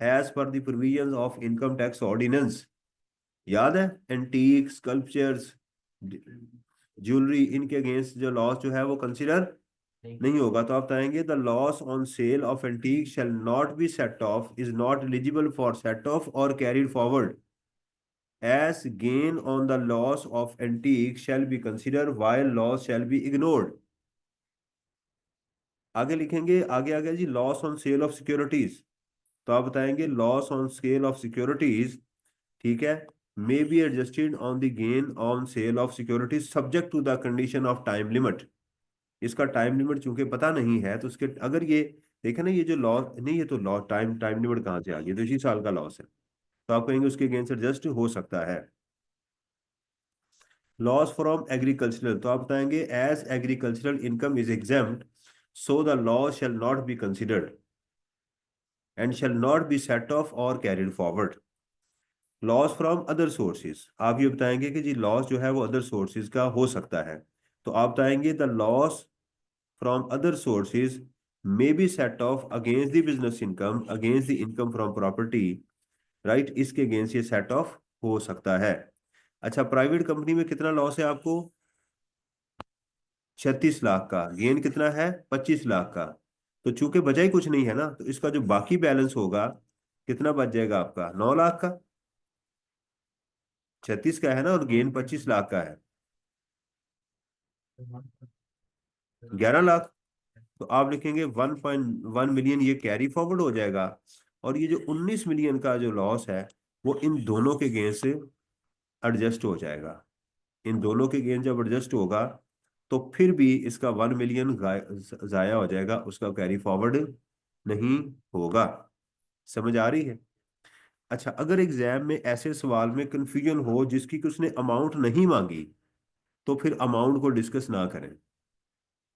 as per the provisions of income tax ordinance. याद है, एंटीक स्कल्पचर्स ज्वेलरी, इनके अगेंस्ट जो लॉस जो है वो कंसिडर नहीं होगा। तो आप बताएंगे the loss on sale of antique shall not be set off, is not eligible for set off और carried forward as gain on the loss of antique shall be consider while loss shall be ignored. आगे लिखेंगे, आगे आ गया जी loss on sale of securities, तो आप बताएंगे loss on sale of securities, ठीक है, may be adjusted on the gain on sale of securities subject to the condition of time limit. इसका टाइम लिमिट चूंकि पता नहीं है तो उसके अगर ये देखे ना, ये जो लॉस नहीं, ये तो लॉस टाइम टाइम लिमिट कहाँ से आ गई, तो इसी साल का लॉस है, तो आप कहेंगे उसके अगेंस्ट एडजस्ट हो सकता है। लॉस फ्रॉम एग्रीकल्चरल, तो आप बताएंगे as agricultural income is exempt so the loss shall not be considered and shall not be set off और carried forward. Loss from other sources, आप ये बताएंगे कि जी लॉस जो है वो अदर सोर्सेज का हो सकता है, तो आप बताएंगे the loss from other sources may be set off against the business income against the income from property, right, इसके अगेंस्ट ये सेट ऑफ हो सकता है। अच्छा, प्राइवेट कंपनी में कितना लॉस है आपको, 36 लाख का, गेन कितना है 25 लाख का, तो चूंकि बचा ही कुछ नहीं है ना, तो इसका जो बाकी बैलेंस होगा कितना बच जाएगा आपका, 9 लाख का, 36 का है ना और गेन 25 लाख का है, 11 लाख। तो आप लिखेंगे 1.1 मिलियन ये कैरी फॉरवर्ड हो जाएगा, और ये जो 19 मिलियन का जो लॉस है वो इन दोनों के गेन से एडजस्ट हो जाएगा। इन दोनों के गेन जब एडजस्ट होगा तो फिर भी इसका 1 मिलियन जाया हो जाएगा, उसका कैरी फॉरवर्ड नहीं होगा। समझ आ रही है? अच्छा, अगर एग्जाम में ऐसे सवाल में कंफ्यूजन हो जिसकी कि उसने अमाउंट नहीं मांगी, तो फिर अमाउंट को डिस्कस ना करें,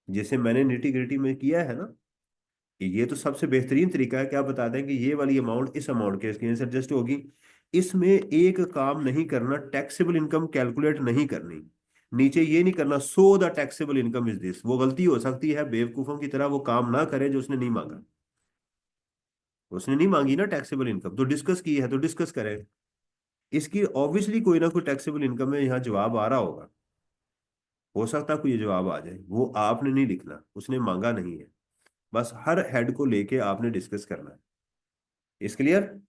जैसे मैंने निटी ग्रिटी में किया है ना, ये तो सबसे बेहतरीन तरीका है कि आप बता दें कि ये वाली अमाउंट इस अमाउंट के इसके एडजस्ट होगी। इसमें एक काम नहीं करना, टैक्सेबल इनकम कैलकुलेट नहीं करनी, नीचे ये नहीं करना so the taxable income is this, वो गलती हो सकती है, बेवकूफों की तरह वो काम ना करे जो उसने नहीं मांगा। उसने नहीं मांगी ना टैक्सेबल इनकम, तो डिस्कस की है तो डिस्कस करें, इसकी ऑब्वियसली कोई ना कोई टैक्सेबल इनकम में यहाँ जवाब आ रहा होगा, हो सकता है कोई ये जवाब आ जाए, वो आपने नहीं लिखना, उसने मांगा नहीं है, बस हर हेड को लेके आपने डिस्कस करना है। इस क्लियर,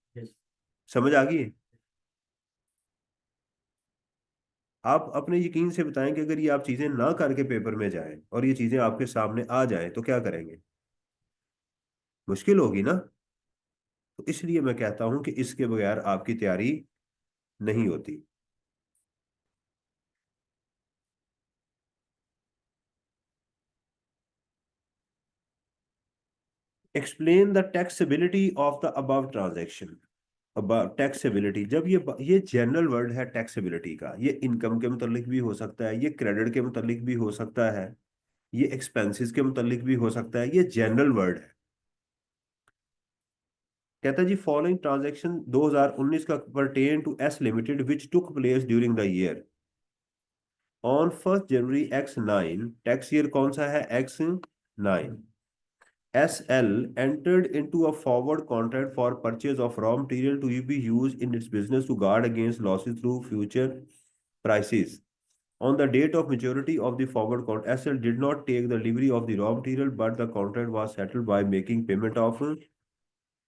समझ आ गई? आप अपने यकीन से बताएं कि अगर ये आप चीजें ना करके पेपर में जाएं और ये चीजें आपके सामने आ जाएं तो क्या करेंगे, मुश्किल होगी ना। तो इसलिए मैं कहता हूं कि इसके बगैर आपकी तैयारी नहीं होती। Explain the taxability of the above transaction. अब टैक्सेबिलिटी, जब ये जनरल वर्ड है टैक्सेबिलिटी का, ये इनकम के मुतालिक भी हो सकता है, ये क्रेडिट के मुतालिक भी हो सकता है, ये एक्सपेंसेस के मुतालिक भी हो सकता है, ये जनरल वर्ड है। कहता है जी फॉलोइंग ट्रांजैक्शन 2019 का pertain to S limited which took place during the year on 1 January X9, tax year कौन सा है, X9। SL entered into a forward contract for purchase of raw material to be used in its business to guard against losses through future prices. On the date of maturity of the forward contract, SL did not take the delivery of the raw material, but the contract was settled by making payment of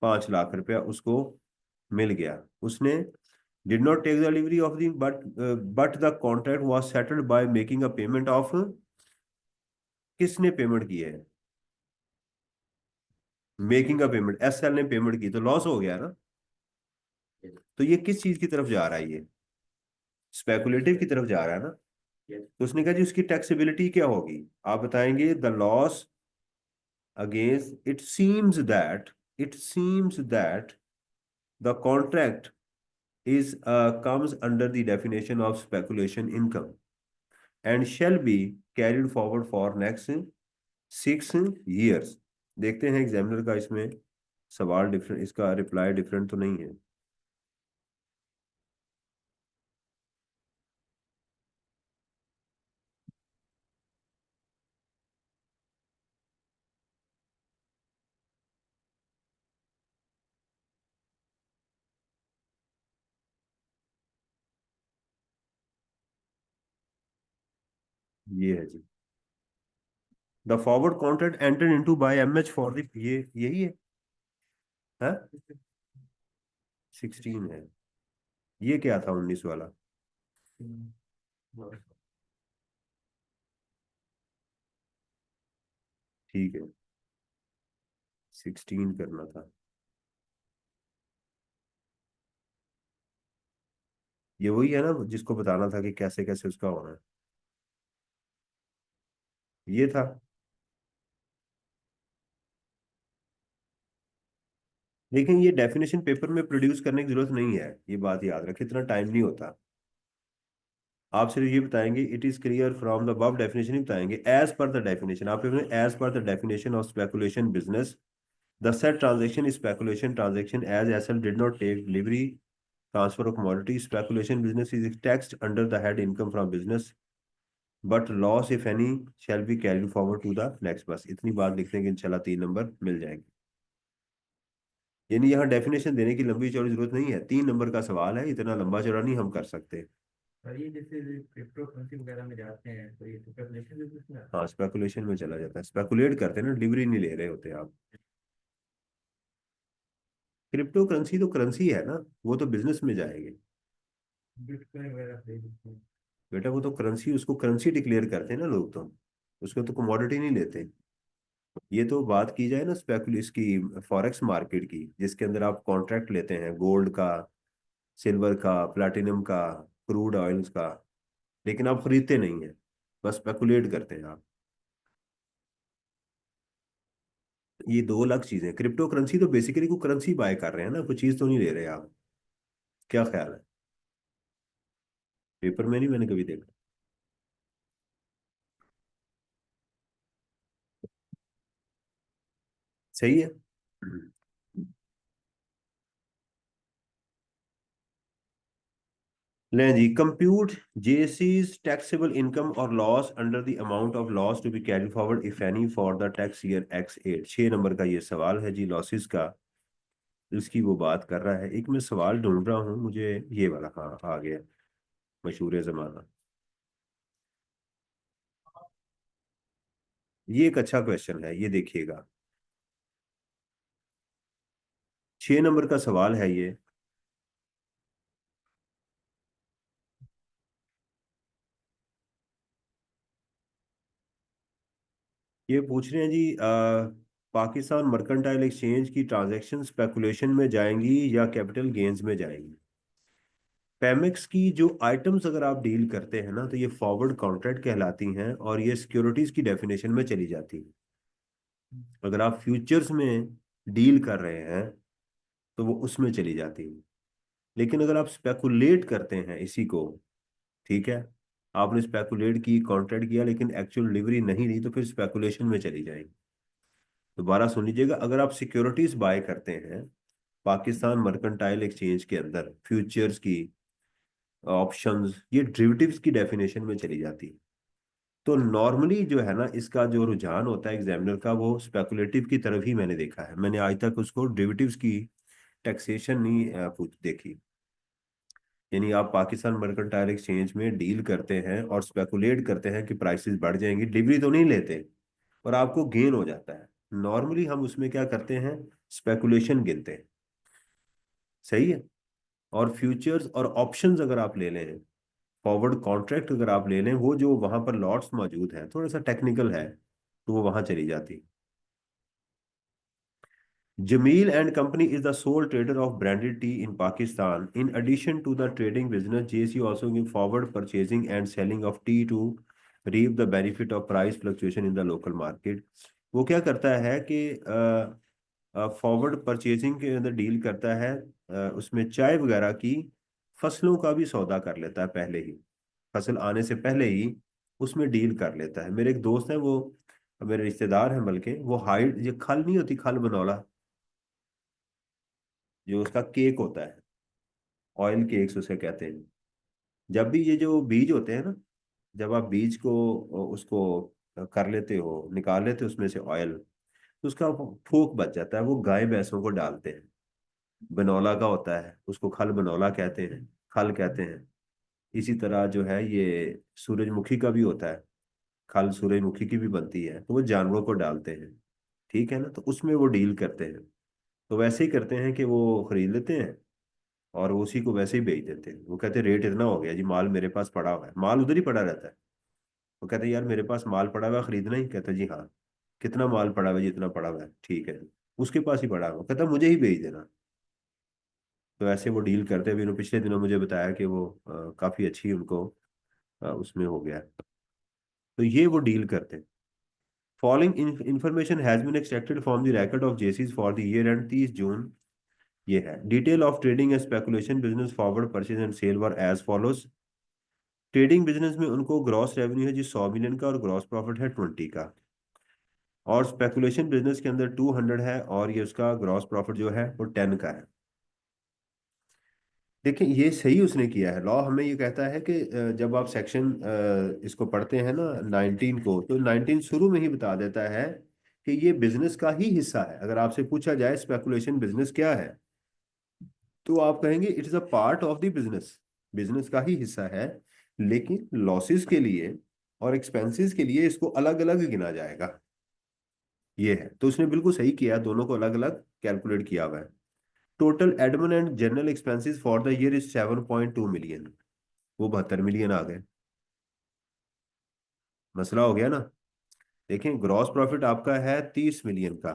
5 lakh रुपया उसको मिल गया। उसने did not take the delivery of the but the contract was settled by making a payment of, किसने payment की है, making a payment, SL ने payment की तो लॉस हो गया ना। तो ये किस चीज की तरफ जा रहा है, ये स्पेकुलेटिव की तरफ जा रहा है ना। तो उसने कहा जी उसकी टैक्सेबिलिटी क्या होगी, आप बताएंगे the loss against, it seems that the contract is comes under the definition of speculation income and shall be carried forward for next 6 years। देखते हैं एग्जामिनर का इसमें सवाल डिफरेंट, इसका रिप्लाई डिफरेंट तो नहीं है। ये है जी, the forward contract entered into by MH for the, ये यही है 16 है। ये क्या था 19 वाला? ठीक है, 16 करना था। ये वही है ना जिसको बताना था कि कैसे कैसे उसका होना है, ये था। लेकिन ये डेफिनेशन पेपर में प्रोड्यूस करने की जरूरत नहीं है, ये बात याद रखें, इतना टाइम नहीं होता। आप सिर्फ ये बताएंगे it is clear from the above definition ही बताएंगे, एज पर द डेफिनेशन, आप as per the definition of speculation business the said transaction is speculation transaction as SL did not take delivery transfer of commodity, speculation business is taxed under the head income from business but loss if any shall be carried forward to the next. बस इतनी बात लिख देंगे, इंशाल्लाह 3 number मिल जाएंगे। यानी यहाँ definition देने की लंबी चौड़ी जरूरत नहीं है, 3 नंबर का सवाल है, इतना लंबा चौड़ा नहीं हम कर सकते। और ये जैसे क्रिप्टो करेंसी वगैरह में जाते हैं तो ये स्पेकुलेशन बिजनेस में आता हाँ स्पेकुलेशन में चला जाता है, स्पेकुलेट करते हैं ना, डिलीवरी नहीं ले रहे होते आप। क्रिप्टो करेंसी तो करेंसी है ना, वो तो बिजनेस में जाएगी। है, बिटकॉइन वगैरह खरीद सकते हैं। बेटा वो तो करेंसी, उसको करेंसी डिक्लेयर करते हैं ना लोग, तो उसको तो कमोडिटी नहीं लेते। ये तो बात की जाए ना स्पेकुलेस की, फॉरेक्स मार्केट की, जिसके अंदर आप कॉन्ट्रैक्ट लेते हैं गोल्ड का, सिल्वर का, प्लैटिनम का, क्रूड ऑयल्स का, लेकिन आप खरीदते नहीं है, बस स्पेकुलेट करते हैं आप। ये दो अलग चीजें, क्रिप्टो करेंसी तो बेसिकली कोई करेंसी बाय कर रहे हैं ना, कोई चीज तो नहीं ले रहे आप। क्या ख्याल है? पेपर में नहीं मैंने कभी देखा। सही है। लें जी, कंप्यूट जेसीज टैक्सेबल इनकम और loss under the amount of loss to be carry forward if any for the tax year X8। 6 नंबर का ये सवाल है जी, लॉसेस का, इसकी वो बात कर रहा है। एक मैं सवाल ढूंढ रहा हूँ, मुझे ये वाला, हाँ आ गया, मशहूर जमाना। ये एक अच्छा क्वेश्चन है, ये देखिएगा, 6 नंबर का सवाल है ये। ये पूछ रहे हैं जी पाकिस्तान मर्केंटाइल एक्सचेंज की ट्रांजैक्शन स्पेकुलेशन में जाएंगी या कैपिटल गेन्स में जाएंगी। पेमेक्स की जो आइटम्स अगर आप डील करते हैं ना, तो ये फॉरवर्ड कॉन्ट्रैक्ट कहलाती हैं और ये सिक्योरिटीज की डेफिनेशन में चली जाती हैं। अगर आप फ्यूचर्स में डील कर रहे हैं तो वो उसमें चली जाती है। लेकिन अगर आप स्पेकुलेट करते हैं इसी को, ठीक है, आपने स्पेकुलेट की, कॉन्ट्रैक्ट किया, लेकिन एक्चुअल डिलीवरी नहीं ली, तो फिर स्पेकुलेशन में चली जाएगी। दोबारा सुन लीजिएगा, अगर आप सिक्योरिटीज बाय करते हैं पाकिस्तान मर्केंटाइल एक्सचेंज के अंदर, फ्यूचर्स की, ऑप्शंस, ये डेरिवेटिव्स की डेफिनेशन में चली जाती है। तो नॉर्मली जो है ना, इसका जो रुझान होता है एग्जामिनर का, वो स्पेकुलेटिव की तरफ ही मैंने देखा है, मैंने आज तक उसको डेरिवेटिव्स की टैक्सेशन नहीं पूछ देखी। यानी आप पाकिस्तान मर्केंटाइल एक्सचेंज में डील करते हैं और स्पेकुलेट करते हैं कि प्राइसेस बढ़ जाएंगी, डिलीवरी तो नहीं लेते और आपको गेन हो जाता है। नॉर्मली हम उसमें क्या करते हैं, स्पेकुलेशन गिनते हैं। सही है। और फ्यूचर्स और ऑप्शंस अगर आप ले लें, फॉरवर्ड कॉन्ट्रैक्ट अगर आप ले लें, वो जो वहां पर लॉट्स मौजूद है, थोड़ा सा टेक्निकल है, तो वो वहां चली जाती। Jameel and Company is the sole trader of branded tea in Pakistan. In addition to the trading business, JC also give forward purchasing and selling of tea to reap the benefit of price fluctuation in the local market. वो क्या करता है कि forward purchasing के अंदर deal करता है, उसमें चाय वगैरह की फसलों का भी सौदा कर लेता है पहले ही, फसल आने से पहले ही उसमें डील कर लेता है। मेरे एक दोस्त है, वो मेरे रिश्तेदार हैं बल्कि, वो हाइड, ये खल नहीं होती, खल बनौला, जो उसका केक होता है, ऑयल केक्स उसे कहते हैं। जब भी ये जो बीज होते हैं ना, जब आप बीज को उसको कर लेते हो, निकाल लेते हो उसमें से ऑयल, तो उसका थोक बच जाता है, वो गाय भैंसों को डालते हैं। बनौला का होता है, उसको खल बनौला कहते हैं, खल कहते हैं। इसी तरह जो है ये सूरजमुखी का भी होता है, खल सूरजमुखी की भी बनती है, तो वो जानवरों को डालते हैं। ठीक है ना, तो उसमें वो डील करते हैं। तो वैसे ही करते हैं कि वो खरीद लेते हैं और वो उसी को वैसे ही बेच देते हैं। वो कहते हैं रेट इतना हो गया जी, माल मेरे पास पड़ा हुआ है, माल उधर ही पड़ा रहता है। वो कहते हैं यार मेरे पास माल पड़ा हुआ है, खरीदना ही? कहता है जी हाँ। कितना माल पड़ा हुआ है? जितना पड़ा हुआ है, ठीक है। उसके पास ही पड़ा हुआ, कहता है मुझे ही बेच देना। तो ऐसे वो डील करते हुए, पिछले दिनों मुझे बताया कि वो काफी अच्छी उनको उसमें हो गया। तो ये वो डील करते हैं। Following information has been extracted from the record of जेसीज for the year end 30 June. ये है detail of trading and speculation business forward purchase and sale were as follows. Trading business में उनको ग्रॉस रेवेन्यू है जी 100 million का, और gross profit है 20 का। और स्पेकुलेशन बिजनेस के अंदर 200 है, और ये उसका ग्रॉस प्रॉफिट जो है वो 10 का है। देखिए ये सही उसने किया है। लॉ हमें ये कहता है कि जब आप सेक्शन इसको पढ़ते हैं ना 19 को, तो 19 शुरू में ही बता देता है कि ये बिजनेस का ही हिस्सा है। अगर आपसे पूछा जाए स्पेकुलेशन बिजनेस क्या है, तो आप कहेंगे it is a part of the business, business का ही हिस्सा है। लेकिन लॉसेस के लिए और एक्सपेंसेस के लिए इसको अलग अलग गिना जाएगा। ये है, तो उसने बिल्कुल सही किया, दोनों को अलग अलग कैलकुलेट किया हुआ है। Total admin and general expenses for the year is 7.2 million. वो 72 मिलियन आ गए। मसला हो गया ना। देखें ग्रॉस प्रॉफिट आपका है 30 मिलियन का,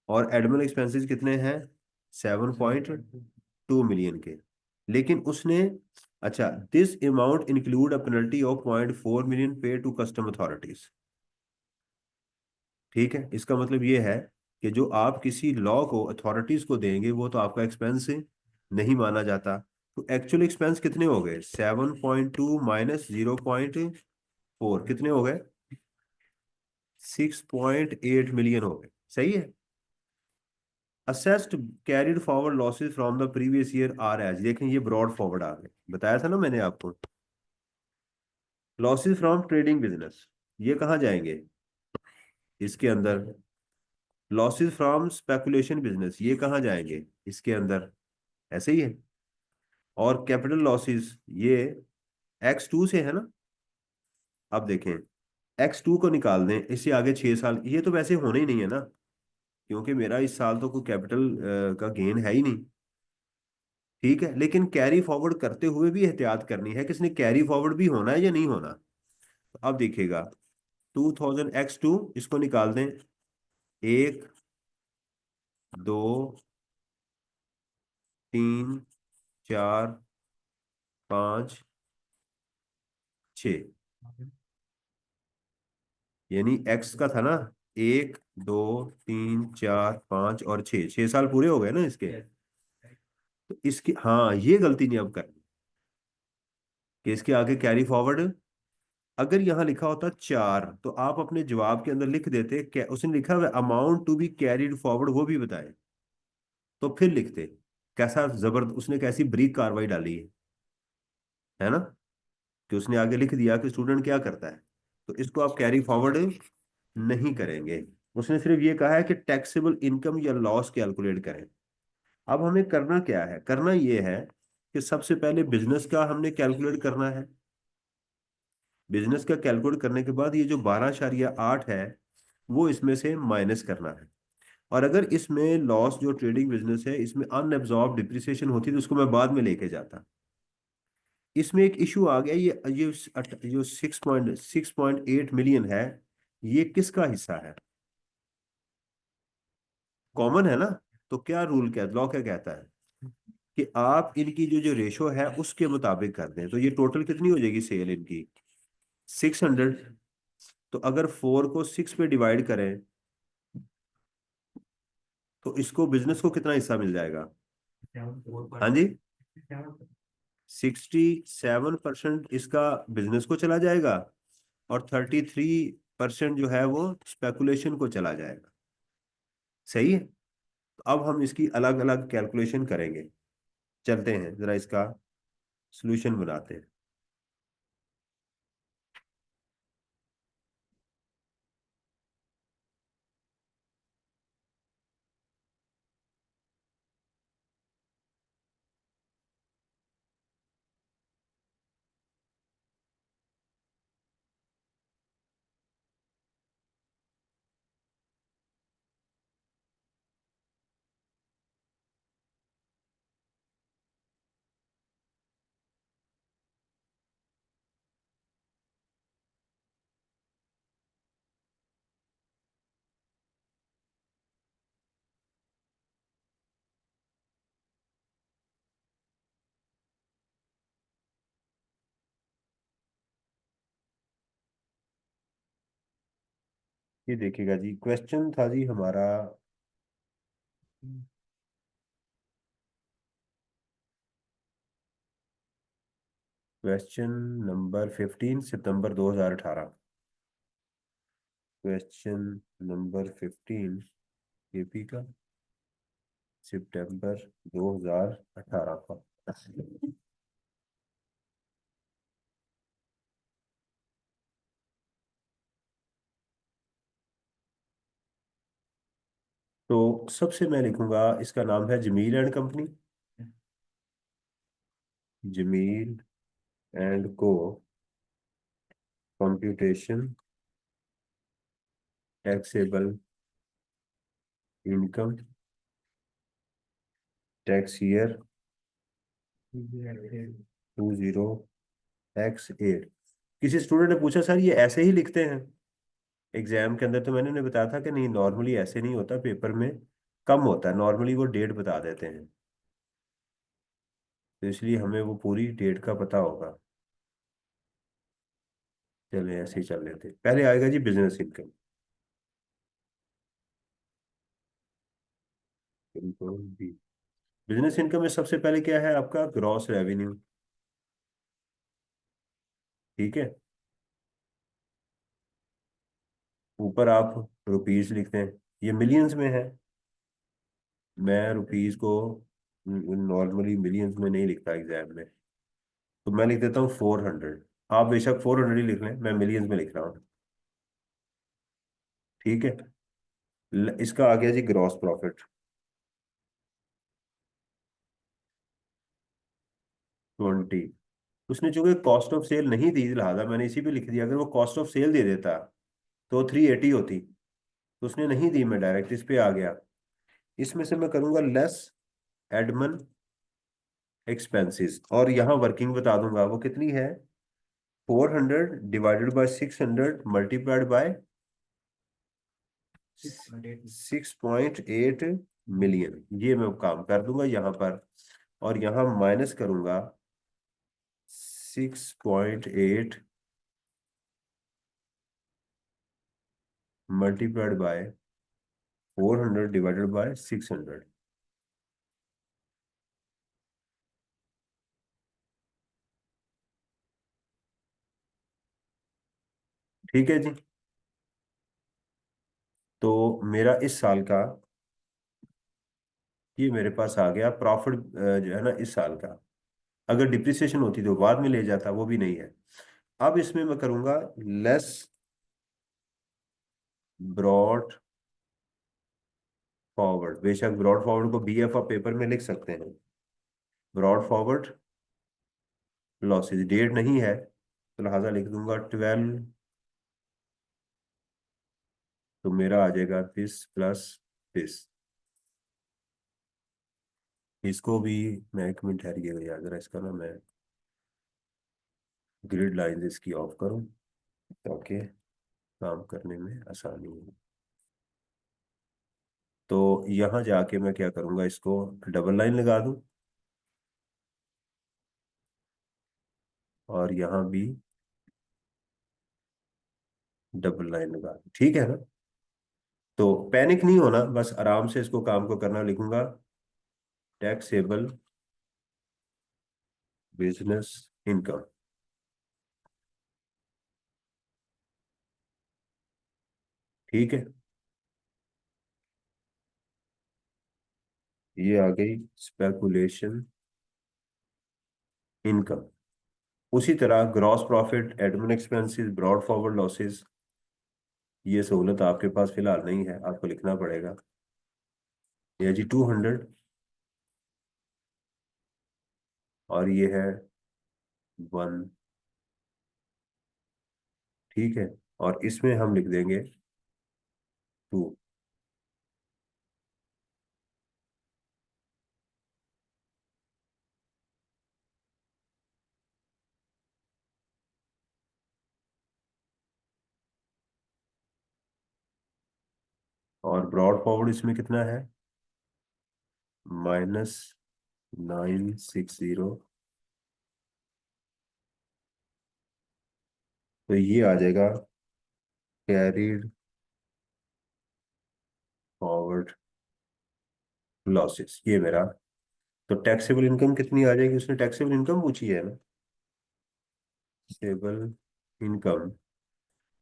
और एडमिन एक्सपेंसेस कितने हैं? 7.2 मिलियन के। लेकिन उसने, अच्छा, this amount include a penalty of 0.4 million पे टू कस्टम अथॉरिटीज। ठीक है, इसका मतलब ये है कि जो आप किसी लॉ को अथॉरिटीज को देंगे वो तो आपका एक्सपेंस नहीं माना जाता। तो एक्चुअल एक्सपेंस कितने हो गए? 7.2 माइनस 0.4, कितने हो गए? 6.8 मिलियन हो गए। सही है। Assessed carried forward losses from the previous year are as, देखें ये ब्रॉड फॉरवर्ड आ गए, बताया था ना मैंने आपको। लॉसेस फ्रॉम ट्रेडिंग बिजनेस, ये कहाँ जाएंगे? इसके अंदर। लॉसेस फ्रॉम स्पेकुलेशन बिजनेस, ये कहाँ जाएंगे? इसके अंदर। ऐसे ही है। और कैपिटल लॉसेस ये X2 से है ना। अब देखें, X2 को निकाल दें, इससे आगे 6 साल, ये तो वैसे होने ही नहीं है ना, क्योंकि मेरा इस साल तो कोई कैपिटल का गेन है ही नहीं। ठीक है, लेकिन कैरी फॉरवर्ड करते हुए भी एहतियात करनी है कि इसने कैरी फॉरवर्ड भी होना है या नहीं होना। तो अब देखिएगा, 2000 X2, इसको निकाल दें। 1, 2, 3, 4, 5, 6, यानी एक्स का था ना, 1, 2, 3, 4, 5 और 6 साल पूरे हो गए ना इसके। तो इसकी, हाँ, ये गलती नहीं अब करनी कि इसके आगे कैरी फॉरवर्ड। अगर यहाँ लिखा होता 4, तो आप अपने जवाब के अंदर लिख देते उसने लिखा हुआ amount to be carried forward, वो भी बताए, तो फिर लिखते। कैसा जबरदस्त, उसने कैसी ब्रीक कार्रवाई डाली है ना, कि उसने आगे लिख दिया कि स्टूडेंट क्या करता है। तो इसको आप कैरी फॉरवर्ड नहीं करेंगे। उसने सिर्फ ये कहा है कि टैक्सेबल इनकम या लॉस कैलकुलेट करें। अब हमें करना क्या है? करना ये है कि सबसे पहले बिजनेस का हमने कैलकुलेट करना है। बिजनेस का कैलकुलेट करने के बाद ये जो 12.8 है, वो इसमें से माइनस करना है। और अगर इसमें लॉस, जो ट्रेडिंग बिजनेस है, इसमें अनएब्जॉर्ब डिप्रिसिएशन होती तो उसको मैं बाद में लेके जाता। इसमें एक इशू आ गया, ये जो 6.8 मिलियन है, ये किसका हिस्सा है? कॉमन है ना। तो क्या रूल, क्या लॉ क्या कहता है कि आप इनकी जो जो रेशो है उसके मुताबिक कर दें। तो ये टोटल कितनी हो जाएगी सेल इनकी, 600। तो अगर 4 को 6 पे डिवाइड करें तो इसको बिजनेस को कितना हिस्सा मिल जाएगा। हाँ जी, 67% इसका बिजनेस को चला जाएगा और 33% जो है वो स्पेकुलेशन को चला जाएगा। सही है। तो अब हम इसकी अलग अलग कैलकुलेशन करेंगे। चलते हैं जरा इसका सॉल्यूशन बनाते हैं। ये देखिएगा जी, क्वेश्चन था जी हमारा, क्वेश्चन नंबर 15 सितंबर 2018। क्वेश्चन नंबर 15 केपी का, सितंबर 2018 का। तो सबसे मैं लिखूंगा, इसका नाम है Jamil and company, Jamil and Co computation taxable income tax year 20x8। किसी स्टूडेंट ने पूछा सर ये ऐसे ही लिखते हैं एग्जाम के अंदर, तो मैंने उन्हें बताया था कि नहीं, नॉर्मली ऐसे नहीं होता, पेपर में कम होता है, नॉर्मली वो डेट बता देते हैं। तो इसलिए हमें वो पूरी डेट का पता होगा। चले ऐसे ही चल लेते, पहले आएगा जी बिजनेस इनकम। बिजनेस इनकम में सबसे पहले क्या है आपका, ग्रॉस रेवेन्यू। ठीक है, ऊपर आप रुपीस लिखते हैं, ये मिलियंस में है। मैं रुपीस को नॉर्मली मिलियंस में नहीं लिखता एग्जाम में, तो मैं लिख देता हूँ 400। आप बेशक 400 ही लिख लें, मैं मिलियंस में लिख रहा हूँ। ठीक है, इसका आ गया जी ग्रॉस प्रॉफिट 20। उसने चूंकि कॉस्ट ऑफ सेल नहीं दी, लिहाजा मैंने इसी पे लिख दिया। अगर वो कॉस्ट ऑफ सेल दे देता तो 380 होती, तो उसने नहीं दी, मैं डायरेक्ट इस पे आ गया। इसमें से मैं करूंगा लेस एडमन एक्सपेंसेस, और यहाँ वर्किंग बता दूंगा वो कितनी है, 400 divided by 600 multiplied by 6.8 million. ये मैं काम कर दूंगा यहाँ पर, और यहाँ माइनस करूंगा 6.8 मल्टीप्लाइड बाय 400 डिवाइडेड बाय 600। ठीक है जी। तो मेरा इस साल का, ये मेरे पास आ गया प्रॉफिट जो है ना इस साल का। अगर डिप्रिसिएशन होती तो बाद में ले जाता, वो भी नहीं है। अब इसमें मैं करूंगा लेस ब्रॉड फॉरवर्ड। बेशक ब्रॉड फॉरवर्ड को बीएफ आप पेपर में लिख सकते हैं। ब्रॉड फॉरवर्ड लॉसेज डेट नहीं है, तो लिहाजा लिख दूंगा 12। तो मेरा आ जाएगा दिस प्लस दिस। इसको भी मैं एक मिनट ठहरिएगा यार, जरा इसका ना मैं ग्रिड लाइन इसकी ऑफ करूं ताकि काम करने में आसानी हो। तो यहां जाके मैं क्या करूंगा, इसको डबल लाइन लगा दूं और यहाँ भी डबल लाइन लगा दूं, ठीक है ना। तो पैनिक नहीं होना, बस आराम से इसको काम को करना। लिखूंगा टैक्सेबल बिजनेस इनकम, ठीक है। ये आ गई स्पेकुलेशन इनकम। उसी तरह gross profit, admin expenses, brought forward losses, ये सहूलत आपके पास फिलहाल नहीं है, आपको लिखना पड़ेगा। ये जी 200 और ये है 1, ठीक है। और इसमें हम लिख देंगे 2। और ब्रॉड फॉरवर्ड इसमें कितना है, -960। तो ये आ जाएगा कैरीड फॉरवर्ड लॉसेस, ये मेरा। तो टैक्सेबल इनकम कितनी आ जाएगी, उसने टैक्सेबल इनकम पूछी है ना। टैक्सेबल इनकम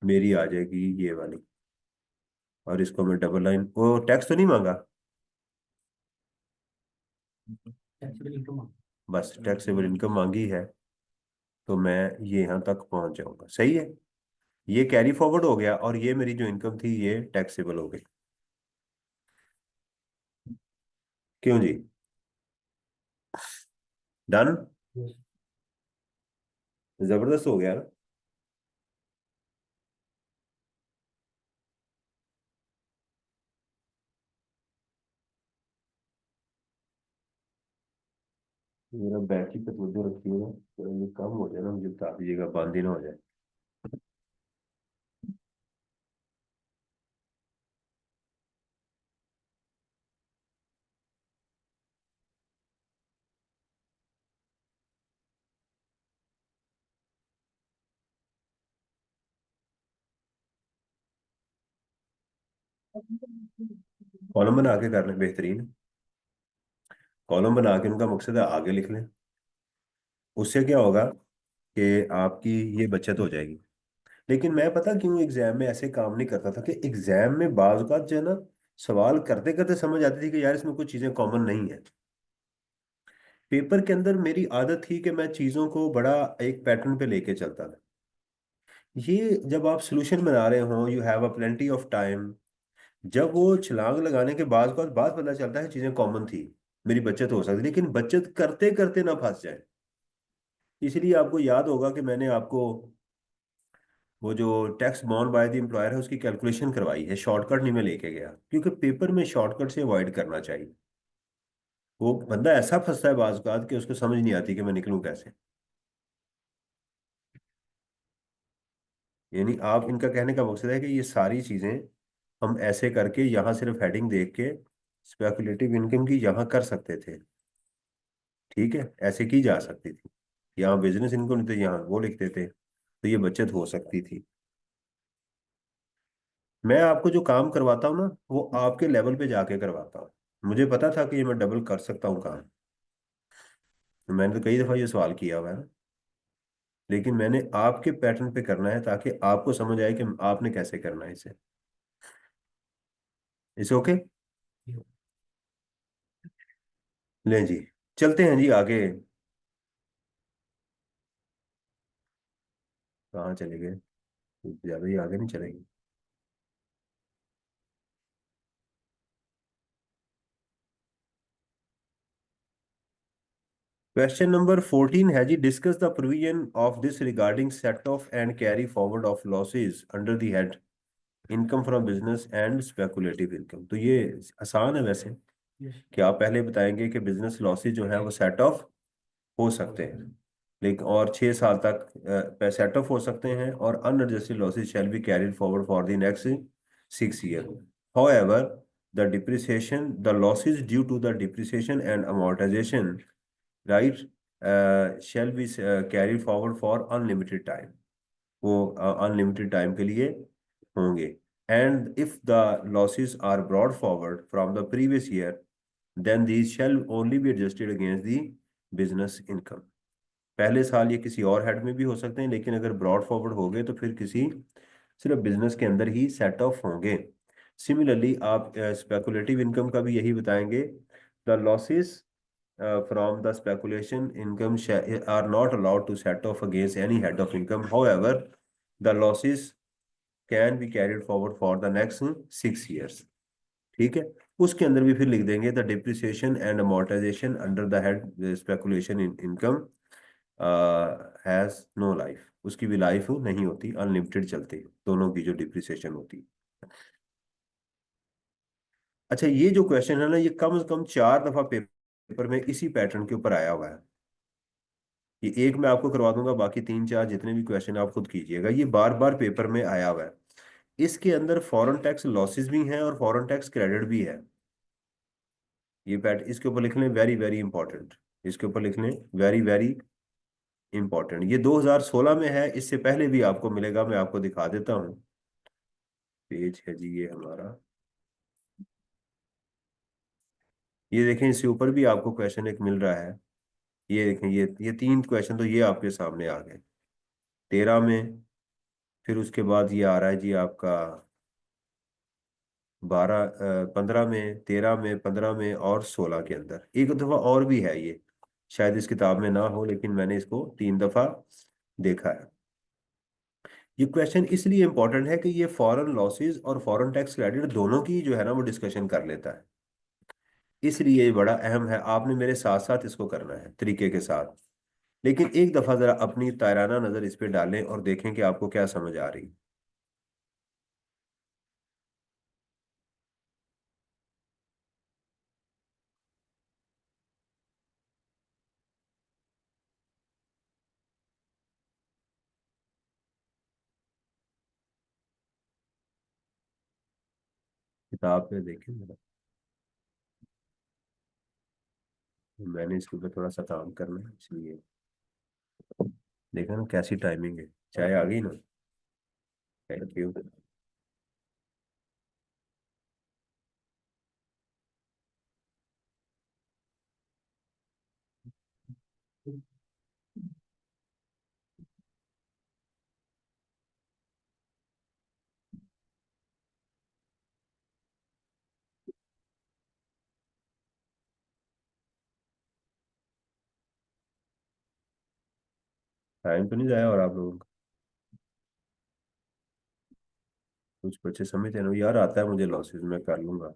मेरी आ जाएगी ये वाली, और इसको मैं डबल लाइन, वो टैक्स तो नहीं मांगा, टैक्सेबल इनकम। बस टैक्सेबल इनकम मांगी है। तो मैं ये यहाँ तक पहुंच जाऊंगा, सही है। ये कैरी फॉरवर्ड हो गया और ये मेरी जो इनकम थी ये टैक्सेबल हो गई। क्यों जी, डन, जबरदस्त हो गया ना। मेरा बैटरी पे तवज्जो रखिएगा, तो ये कम हो जाए ना, मुझे बता दीजिएगा, बंद ही ना हो जाए। कॉलम बना के कर लें, बेहतरीन। कॉलम बना के उनका मकसद है आगे लिख लें। उससे क्या होगा कि आपकी ये बचत हो जाएगी। लेकिन मैं पता क्यों एग्जाम में ऐसे काम नहीं करता था, कि एग्जाम में बाज औक़ात जो है ना, सवाल करते करते समझ आती थी कि यार इसमें कुछ चीजें कॉमन नहीं है। पेपर के अंदर मेरी आदत थी कि मैं चीजों को बड़ा एक पैटर्न पे लेके चलता था। ये जब आप सोल्यूशन बना रहे हो, you have a plenty of time, जब वो छलांग लगाने के बाद पता चलता है चीजें कॉमन थी, मेरी बचत हो सकती, लेकिन बचत करते करते ना फंस जाए। इसलिए आपको याद होगा कि मैंने आपको वो जो tax bond by the employer है उसकी कैलकुलेशन करवाई है, शॉर्टकट नहीं मैं लेके गया, क्योंकि पेपर में शॉर्टकट से अवॉइड करना चाहिए। वो बंदा ऐसा फंसता है बाज़ औक़ात कि उसको समझ नहीं आती कि मैं निकलूं कैसे। यानी आप, इनका कहने का मकसद है कि ये सारी चीजें हम ऐसे करके यहाँ सिर्फ हेडिंग देख के स्पेकुलेटिव इनकम की यहाँ कर सकते थे, ठीक है, ऐसे की जा सकती थी। यहाँ बिजनेस इनकम नहीं तो यहाँ वो लिख देते, तो ये बचत हो सकती थी। मैं आपको जो काम करवाता हूँ ना, वो आपके लेवल पे जाके करवाता हूँ। मुझे पता था कि ये मैं डबल कर सकता हूँ काम, तो मैंने तो कई दफा ये सवाल किया हुआ है ना। लेकिन मैंने आपके पैटर्न पे करना है ताकि आपको समझ आए कि आपने कैसे करना है इसे। इसे ओके, लें जी, चलते हैं जी आगे। कहाँ चले गए, ज्यादा ही आगे नहीं चलेंगे। क्वेश्चन नंबर 14 है जी, discuss the provision of this regarding set off and carry forward of losses under the head income from business and speculative income. तो ये आसान है वैसे, कि आप पहले बताएंगे कि बिजनेस लॉसेस जो है वो सेट ऑफ हो सकते हैं, लेकिन और 6 साल तक सेट ऑफ हो सकते हैं, और unadjusted losses shell be carried forward for the next 6 year. However the losses due to the depreciation and amortization, right, shall be carried forward for unlimited time. वो अनलिमिटेड टाइम के लिए होंगे. And if the losses are brought forward from the previous year, then these shall only be adjusted against the business income. पहले साल ये किसी और head में भी हो सकते हैं, लेकिन अगर ब्रॉड फॉरवर्ड हो गए तो फिर किसी सिर्फ बिजनेस के अंदर ही सेट ऑफ होंगे. सिमिलरली आप स्पेकुलेटिव इनकम का भी यही बताएंगे. The losses from the speculation income are not allowed to set off against any head of income. However, the losses can be carried forward for the next 6 years. ठीक है. उसके अंदर भी फिर लिख देंगे the depreciation and amortisation under the head speculation income has no life. उसकी भी लाइफ नहीं होती, अनलिमिटेड चलती है दोनों की जो डिप्रिसिएशन होती. अच्छा, ये जो क्वेश्चन है ना, ये कम से कम 4 दफा पेपर में इसी पैटर्न के ऊपर आया हुआ है. ये एक मैं आपको करवा दूंगा, बाकी 3-4 जितने भी क्वेश्चन आप खुद कीजिएगा. ये बार बार पेपर में आया हुआ है. इसके अंदर फॉरेन टैक्स लॉसेस भी हैं और फॉरेन टैक्स क्रेडिट भी है. ये पैट इसके ऊपर लिख लें, वेरी वेरी इंपॉर्टेंट. इसके ऊपर लिख लें, वेरी वेरी इंपॉर्टेंट. ये 2016 में है, इससे पहले भी आपको मिलेगा. मैं आपको दिखा देता हूँ. पेज है जी ये हमारा. ये देखें, इससे ऊपर भी आपको क्वेश्चन एक मिल रहा है. ये देखें, ये 3 क्वेश्चन तो ये आपके सामने आ गए 13 में. फिर उसके बाद ये आ रहा है जी आपका 15 में, 13 में, 15 में और 16 के अंदर. एक दफा और भी है ये, शायद इस किताब में ना हो, लेकिन मैंने इसको 3 दफा देखा है. ये क्वेश्चन इसलिए इंपॉर्टेंट है कि ये फॉरेन लॉसेस और फॉरेन टैक्स क्रेडिट दोनों की जो है ना वो डिस्कशन कर लेता है. इसलिए ये बड़ा अहम है. आपने मेरे साथ साथ इसको करना है तरीके के साथ. लेकिन एक दफा जरा अपनी ताराना नजर इस पे डालें और देखें कि आपको क्या समझ आ रही. किताब में देखें जरा. मैंने इसके ऊपर थोड़ा सा काम करना है, इसलिए देखा ना कैसी टाइमिंग है. चाय आ गई ना. Thank you. टाइम तो नहीं जाया और आप लोगों का. कुछ बच्चे समझते हैं ना यार, आता है मुझे लॉसेस, मैं कर लूंगा.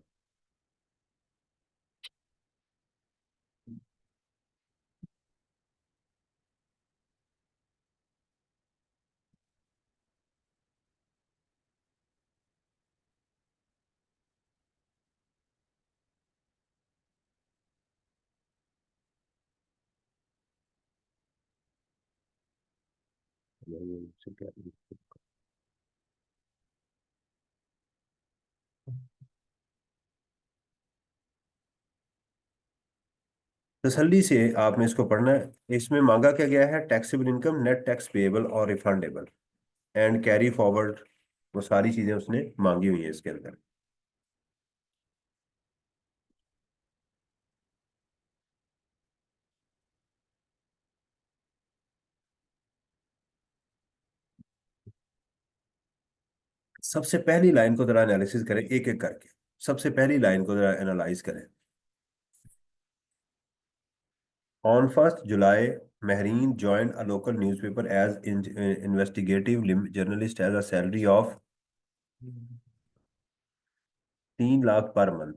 तसल्ली से आपने इसको पढ़ना है. इसमें मांगा क्या गया है? Taxable income, net tax payable और रिफंडेबल एंड कैरी फॉरवर्ड. वो सारी चीजें उसने मांगी हुई है इसके अंदर. सबसे पहली लाइन को जरा एनालिसिस करें एक एक करके. सबसे पहली लाइन को जरा एनालाइज करें. On 1 July, Mehreen joined a local newspaper as investigative journalist as a salary of 3 lakh per month.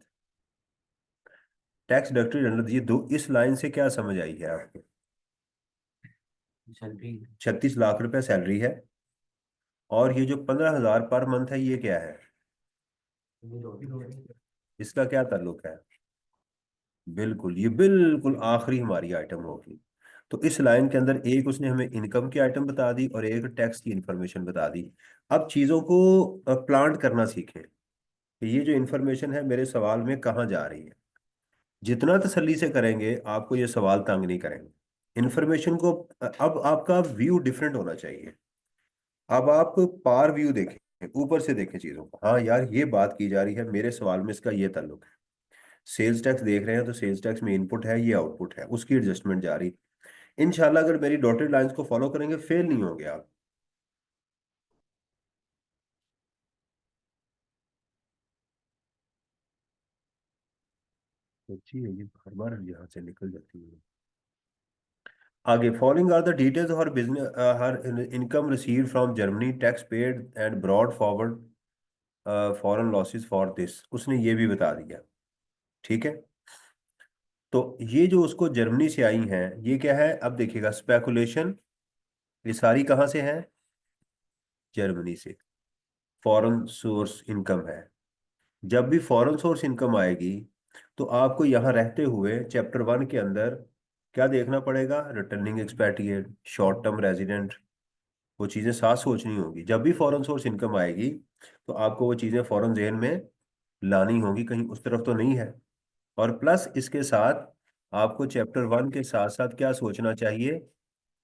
Tax deducted under, ये दो, इस लाइन से क्या समझ आई है आपको? सैलरी 36 लाख रुपए सैलरी है. और ये जो 15,000 पर मंथ है, ये क्या है? इसका क्या ताल्लुक है? बिल्कुल, ये बिल्कुल आखिरी हमारी आइटम होगी. तो इस लाइन के अंदर एक उसने हमें इनकम की आइटम बता दी और एक टैक्स की इंफॉर्मेशन बता दी. अब चीजों को प्लांट करना सीखें. कि ये जो इंफॉर्मेशन है मेरे सवाल में कहाँ जा रही है। जितना तसल्ली से करेंगे आपको ये सवाल तंग नहीं करेंगे। इंफॉर्मेशन को अब आपका व्यू डिफरेंट होना चाहिए। अब आप पार व्यू देखें, ऊपर से देखें चीजों को। हाँ यार, ये बात की जा रही है, मेरे सवाल में इसका ये ताल्लुक है। सेल्स टैक्स देख रहे हैं तो सेल्स टैक्स में इनपुट है, ये आउटपुट है, उसकी एडजस्टमेंट जारी। इंशाल्लाह अगर मेरी डॉटेड लाइंस को फॉलो करेंगे फेल नहीं होंगे आप। अच्छी है ये, हर बार यहाँ से निकल जाती है। आगे, following are the details her business her income received from Germany, tax paid and brought forward foreign losses for this, उसने ये भी बता दिया। ठीक है, तो ये जो उसको जर्मनी से आई हैं ये क्या है, अब देखिएगा स्पेकुलेशन, ये सारी कहाँ से है, जर्मनी से। फॉरेन सोर्स इनकम है। जब भी फॉरेन सोर्स इनकम आएगी तो आपको यहाँ रहते हुए चैप्टर 1 के अंदर क्या देखना पड़ेगा, returning expatriate, short term resident, वो चीज़ें साथ सोचनी होगी। जब भी फॉरेन सोर्स इनकम आएगी तो आपको वो चीज़ें फॉरेन जहन में लानी होगी, कहीं उस तरफ तो नहीं है। और प्लस इसके साथ आपको चैप्टर 1 के साथ साथ क्या सोचना चाहिए,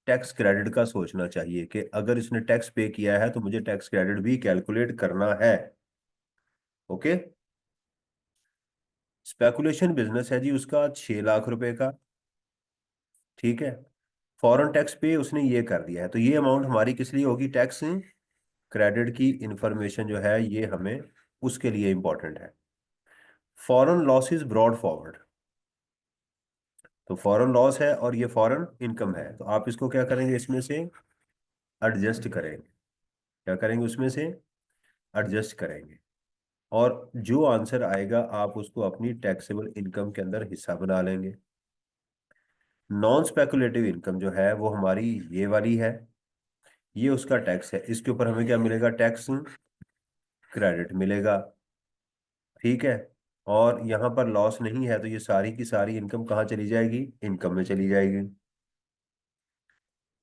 टैक्स क्रेडिट का सोचना चाहिए कि अगर इसने टैक्स पे किया है तो मुझे टैक्स क्रेडिट भी कैलकुलेट करना है। ओके। स्पेकुलेशन बिजनेस है जी उसका 6 लाख रुपए का। ठीक है, फॉरेन टैक्स पे उसने ये कर दिया है, तो ये अमाउंट हमारी किस लिए होगी, टैक्स क्रेडिट की इंफॉर्मेशन जो है ये हमें उसके लिए इंपॉर्टेंट है। Foreign loss is brought forward, तो फॉरेन लॉस है और ये फॉरेन इनकम है, तो आप इसको क्या करेंगे, इसमें से एडजस्ट करेंगे। क्या करेंगे, उसमें से एडजस्ट करेंगे। और जो आंसर आएगा आप उसको अपनी टैक्सेबल इनकम के अंदर हिस्सा बना लेंगे। नॉन स्पेकुलेटिव इनकम जो है वो हमारी ये वाली है, ये उसका टैक्स है, इसके ऊपर हमें क्या मिलेगा, टैक्स क्रेडिट मिलेगा। ठीक है, और यहाँ पर लॉस नहीं है तो ये सारी की सारी इनकम कहाँ चली जाएगी, इनकम में चली जाएगी।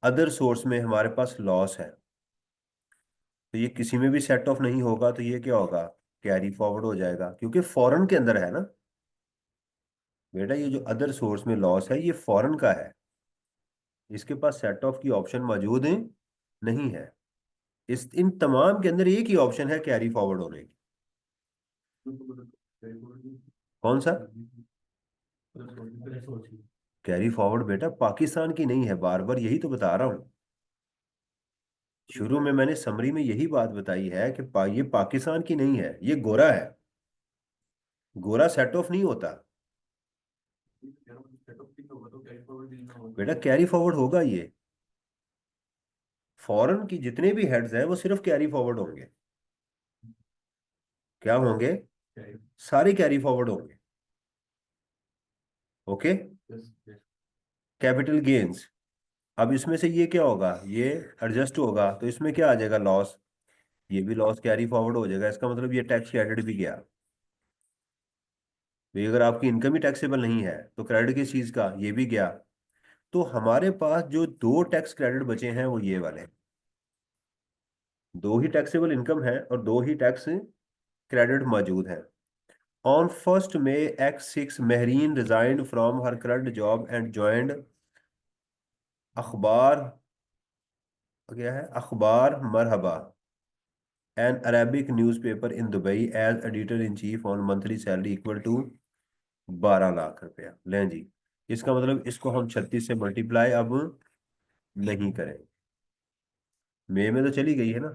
अदर सोर्स में हमारे पास लॉस है, तो ये किसी में भी सेट ऑफ नहीं होगा, तो ये क्या होगा, कैरी फॉरवर्ड हो जाएगा, क्योंकि फॉरेन के अंदर है ना बेटा। ये जो अदर सोर्स में लॉस है ये फॉरेन का है, इसके पास सेट ऑफ की ऑप्शन मौजूद नहीं है। इस इन तमाम के अंदर एक ही ऑप्शन है कैरी फॉरवर्ड होने की। कौन सा, कैरी फॉरवर्ड बेटा पाकिस्तान की नहीं है, बार बार यही तो बता रहा हूँ। शुरू में मैंने समरी में यही बात बताई है कि ये पाकिस्तान की नहीं है, ये गोरा है। गोरा सेट ऑफ नहीं होता बेटा, कैरी फॉरवर्ड होगा ये। फॉरेन की जितने भी हेड्स हैं वो सिर्फ कैरी फॉरवर्ड होंगे। क्या होंगे, सारे कैरी फॉरवर्ड होंगे। ओके। कैपिटल गेन्स, अब इसमें से ये क्या होगा, ये एडजस्ट होगा तो इसमें क्या आ जाएगा, लॉस। ये भी लॉस कैरी फॉरवर्ड हो जाएगा, इसका मतलब ये टैक्स क्रेडिट भी गया। भाई अगर आपकी इनकम ही टैक्सेबल नहीं है तो क्रेडिट किस चीज का, ये भी गया। तो हमारे पास जो दो टैक्स क्रेडिट बचे हैं वो ये वाले, दो ही टैक्सेबल इनकम है और दो ही टैक्स क्रेडिट मौजूद है। On 1 May X6 Mehreen resigned from her current job and joined Akhbar, क्या है, Akhbar Marhaba, an Arabic newspaper in Dubai as editor in chief on monthly salary equal to 12 lakh रुपया। लें जी, इसका मतलब इसको हम 36 से मल्टीप्लाई अब नहीं करें। मई में तो चली गई है ना,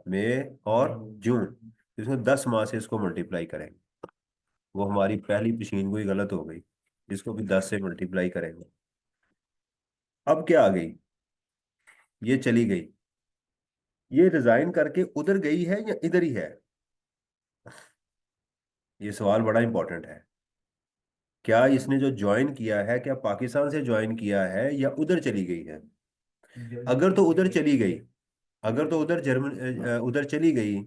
मई और जून, इसमें 10 माह से इसको मल्टीप्लाई करेंगे। वो हमारी पहली पेशीन गोई गलत हो गई, इसको भी 10 से मल्टीप्लाई करेंगे। अब क्या आ गई, ये चली गई, ये रिजाइन करके उधर गई है या इधर ही है, ये सवाल बड़ा इंपॉर्टेंट है। क्या इसने जो ज्वाइन किया है क्या पाकिस्तान से ज्वाइन किया है या उधर चली गई है। अगर तो उधर चली गई, अगर तो उधर उधर चली गई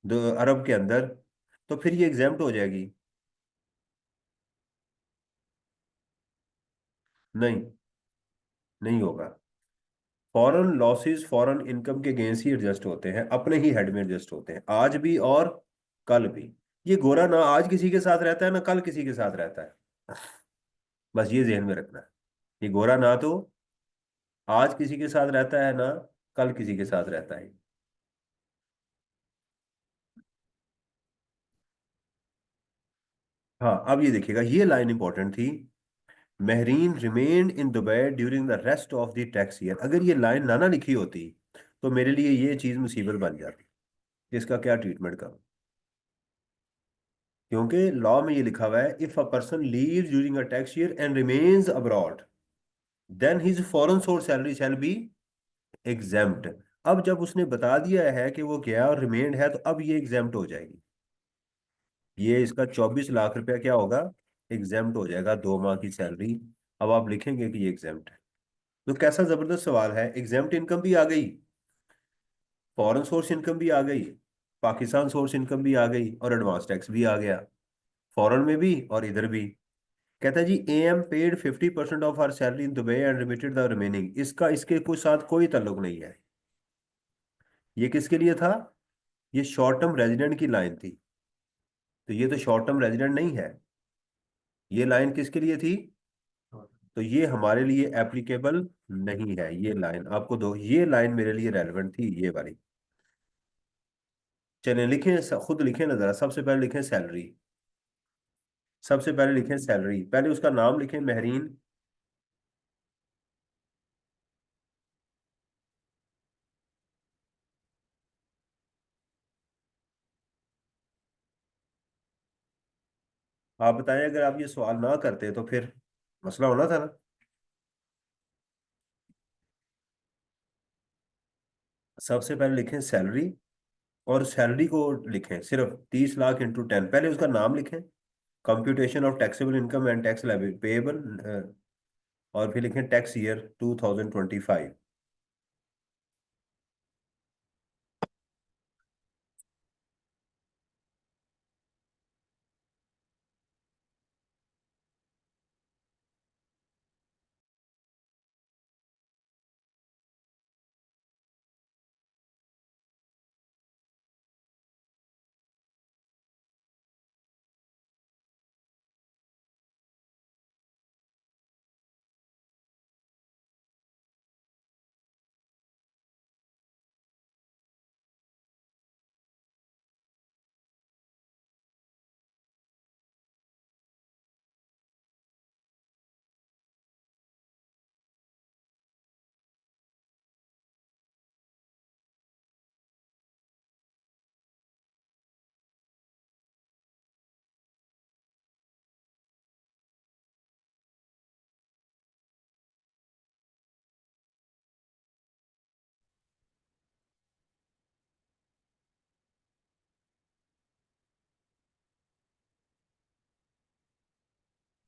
अरब के अंदर, तो फिर ये एग्जाम्प्ट हो जाएगी। नहीं, नहीं होगा। फॉरेन लॉसेस फॉरेन इनकम के अगेंस्ट ही एडजस्ट होते हैं, अपने ही हेड में एडजस्ट होते हैं आज भी और कल भी। ये गोरा ना आज किसी के साथ रहता है ना कल किसी के साथ रहता है, बस ये ध्यान में रखना है। ये गोरा ना तो आज किसी के साथ रहता है ना कल किसी के साथ रहता है। हाँ, अब ये देखिएगा, ये लाइन इंपॉर्टेंट थी। Mehreen remained in Dubai during the rest of the tax year. अगर ये लाइन ना लिखी होती तो मेरे लिए ये चीज मुसीबत बन जाती, इसका क्या ट्रीटमेंट करूं। क्योंकि लॉ में ये लिखा हुआ है, if a person leave during a tax year and remains abroad then his foreign source salary shall be exempt. अब जब उसने बता दिया है कि वो गया और रिमेन्ड है, तो अब ये एग्जेम्प्ट हो जाएगी। ये इसका 24 लाख रुपया क्या होगा, एग्जेम्प्ट हो जाएगा, 2 माह की सैलरी। अब आप लिखेंगे कि ये एग्जेम्प्ट है। तो कैसा जबरदस्त सवाल है, एग्जेम्प्ट इनकम भी आ गई, फॉरेन सोर्स इनकम भी आ गई, पाकिस्तान सोर्स इनकम भी आ गई, और एडवांस टैक्स भी आ गया, फॉरेन में भी और इधर भी। कहता है जी, AM paid 50% of are salary in Dubai and remitted the remaining. इसका इसके कुछ साथ कोई ताल्लुक नहीं है। ये किसके लिए था, ये शॉर्ट टर्म रेजिडेंट की लाइन थी, तो ये तो शॉर्ट टर्म रेजिडेंट नहीं है। ये लाइन किसके लिए थी, तो ये हमारे लिए एप्लीकेबल नहीं है। ये लाइन आपको दो, ये लाइन मेरे लिए रेलेवेंट थी, ये वाली। चलें लिखें, खुद लिखें ना जरा। सबसे पहले लिखें सैलरी, सबसे पहले लिखें सैलरी, पहले उसका नाम लिखें महरीन। आप बताएं, अगर आप ये सवाल ना करते तो फिर मसला होना था ना। सबसे पहले लिखें सैलरी, और सैलरी को लिखें सिर्फ 30 लाख इंटू 10। पहले उसका नाम लिखें, computation of taxable income and tax payable, और फिर लिखें टैक्स ईयर 2025।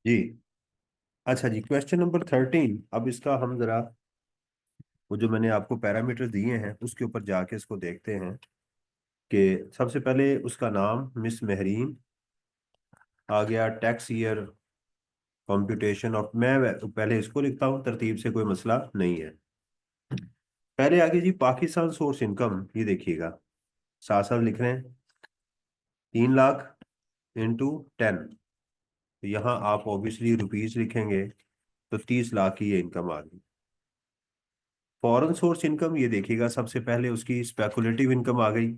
जी, अच्छा जी, क्वेश्चन नंबर 13। अब इसका हम जरा, वो जो मैंने आपको पैरामीटर दिए हैं उसके ऊपर जाके इसको देखते हैं। कि सबसे पहले उसका नाम मिस महरीन आ गया, टैक्स ईयर, कंप्यूटेशन ऑफ, मैं पहले इसको लिखता हूँ तरतीब से, कोई मसला नहीं है। पहले आगे जी पाकिस्तान सोर्स इनकम, ये देखिएगा, साथ साथ लिख रहे हैं, 3 लाख इंटू 10। तो यहाँ आप ऑब्वियसली रुपीज लिखेंगे, तो 30 लाख की ये इनकम आ गई। फॉरेन सोर्स इनकम, ये देखिएगा, सबसे पहले उसकी स्पेकुलेटिव इनकम आ गई,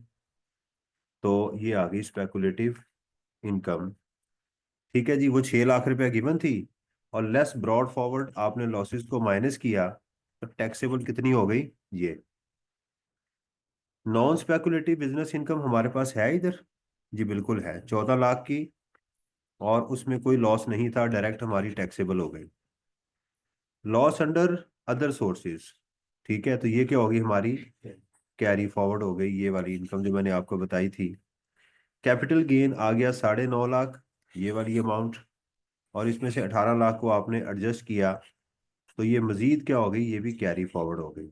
तो ये आ गई स्पेकुलेटिव इनकम। ठीक है जी, वो 6 लाख रुपया गिवन थी, और लेस ब्रॉड फॉरवर्ड आपने लॉसेस को माइनस किया, तो टैक्सेबल कितनी हो गई ये। नॉन स्पेकुलेटिव बिजनेस इनकम हमारे पास है इधर, जी बिल्कुल है, 14 लाख की, और उसमें कोई लॉस नहीं था, डायरेक्ट हमारी टैक्सेबल हो गई। लॉस अंडर अदर सोर्सेज, ठीक है, तो ये क्या होगी हमारी, कैरी फॉरवर्ड हो गई, ये वाली इनकम जो मैंने आपको बताई थी। कैपिटल गेन आ गया 9.5 लाख, ये वाली अमाउंट, और इसमें से 18 लाख को आपने एडजस्ट किया, तो ये मजीद क्या हो गई, ये भी कैरी फॉरवर्ड हो गई।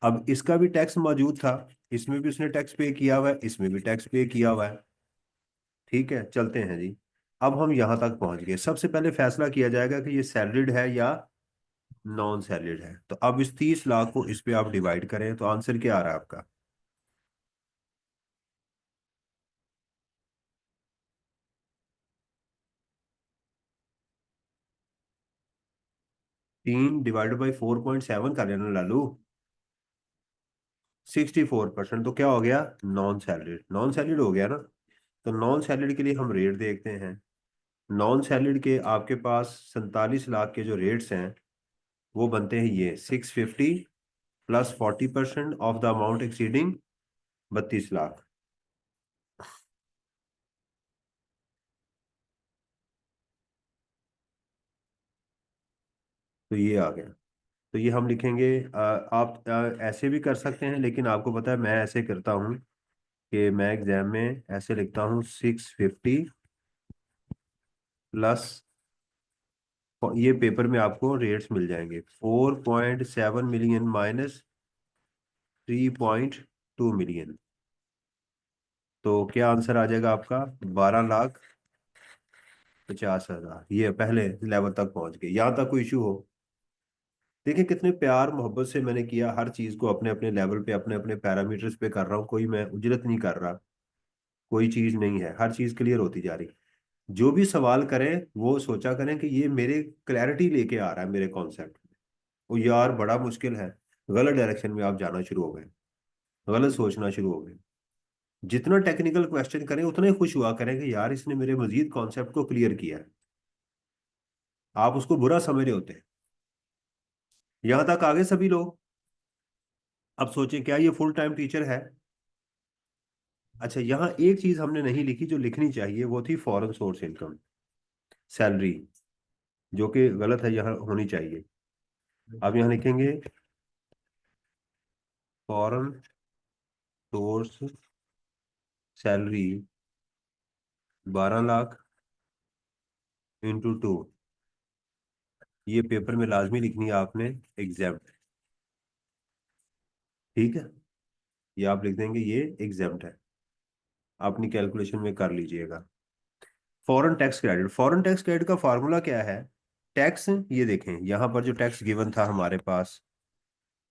अब इसका भी टैक्स मौजूद था, इसमें भी उसने टैक्स पे किया हुआ है, इसमें भी टैक्स पे किया हुआ है। ठीक है, चलते हैं जी। अब हम यहां तक पहुंच गए, सबसे पहले फैसला किया जाएगा कि ये सैलरीड है या नॉन सैलरीड है। तो अब इस 30 लाख को इस पे आप डिवाइड करें, तो आंसर क्या आ रहा है आपका, 3 डिवाइडेड बाई 4.7 कर लेना लालू। 64%, तो क्या हो गया, नॉन सैलरीड, नॉन सैलरीड हो गया ना। तो नॉन सैलरीड के लिए हम रेट देखते हैं। नॉन सैलरीड के आपके पास 47 लाख के जो रेट्स हैं वो बनते हैं ये 650 plus 40% of the amount exceeding 32 lakh. तो ये आ गया। तो ये हम लिखेंगे, आप ऐसे भी कर सकते हैं, लेकिन आपको पता है मैं ऐसे करता हूँ कि मैं एग्जाम में ऐसे लिखता हूँ 650 प्लस, ये पेपर में आपको रेट्स मिल जाएंगे 4.7 मिलियन माइनस 3.2 मिलियन। तो क्या आंसर आ जाएगा आपका, 12,50,000। ये पहले लेवल तक पहुंच गए। यहाँ तक कोई इशू हो? देखिए कितने प्यार मोहब्बत से मैंने किया, हर चीज को अपने अपने लेवल पे अपने अपने पैरामीटर्स पे कर रहा हूँ, कोई मैं उजरत नहीं कर रहा, कोई चीज नहीं है, हर चीज क्लियर होती जा रही। जो भी सवाल करें वो सोचा करें कि ये मेरे क्लैरिटी लेके आ रहा है मेरे कॉन्सेप्ट में। वो यार बड़ा मुश्किल है, गलत डायरेक्शन में आप जाना शुरू हो गए, गलत सोचना शुरू हो गए। जितना टेक्निकल क्वेश्चन करें उतना ही खुश हुआ करें कि यार इसने मेरे मजीद कॉन्सेप्ट को क्लियर किया है। आप उसको बुरा समझ रहे होते हैं। यहां तक आगे सभी लोग। अब सोचें क्या ये फुल टाइम टीचर है? अच्छा, यहाँ एक चीज हमने नहीं लिखी जो लिखनी चाहिए, वो थी फॉरेन सोर्स इनकम, सैलरी, जो कि गलत है, यहाँ होनी चाहिए। अब यहाँ लिखेंगे foreign source salary 12 lakh into 2। ये पेपर में लाजमी लिखनी है आपने, एग्जाम्प्ट। ठीक है, ये आप लिख देंगे, ये एग्जाम्प्ट है, अपनी कैलकुलेशन में कर लीजिएगा। Foreign tax credit, foreign tax credit का फार्मूला क्या है? टैक्स, ये देखें यहाँ पर जो टैक्स गिवन था हमारे पास,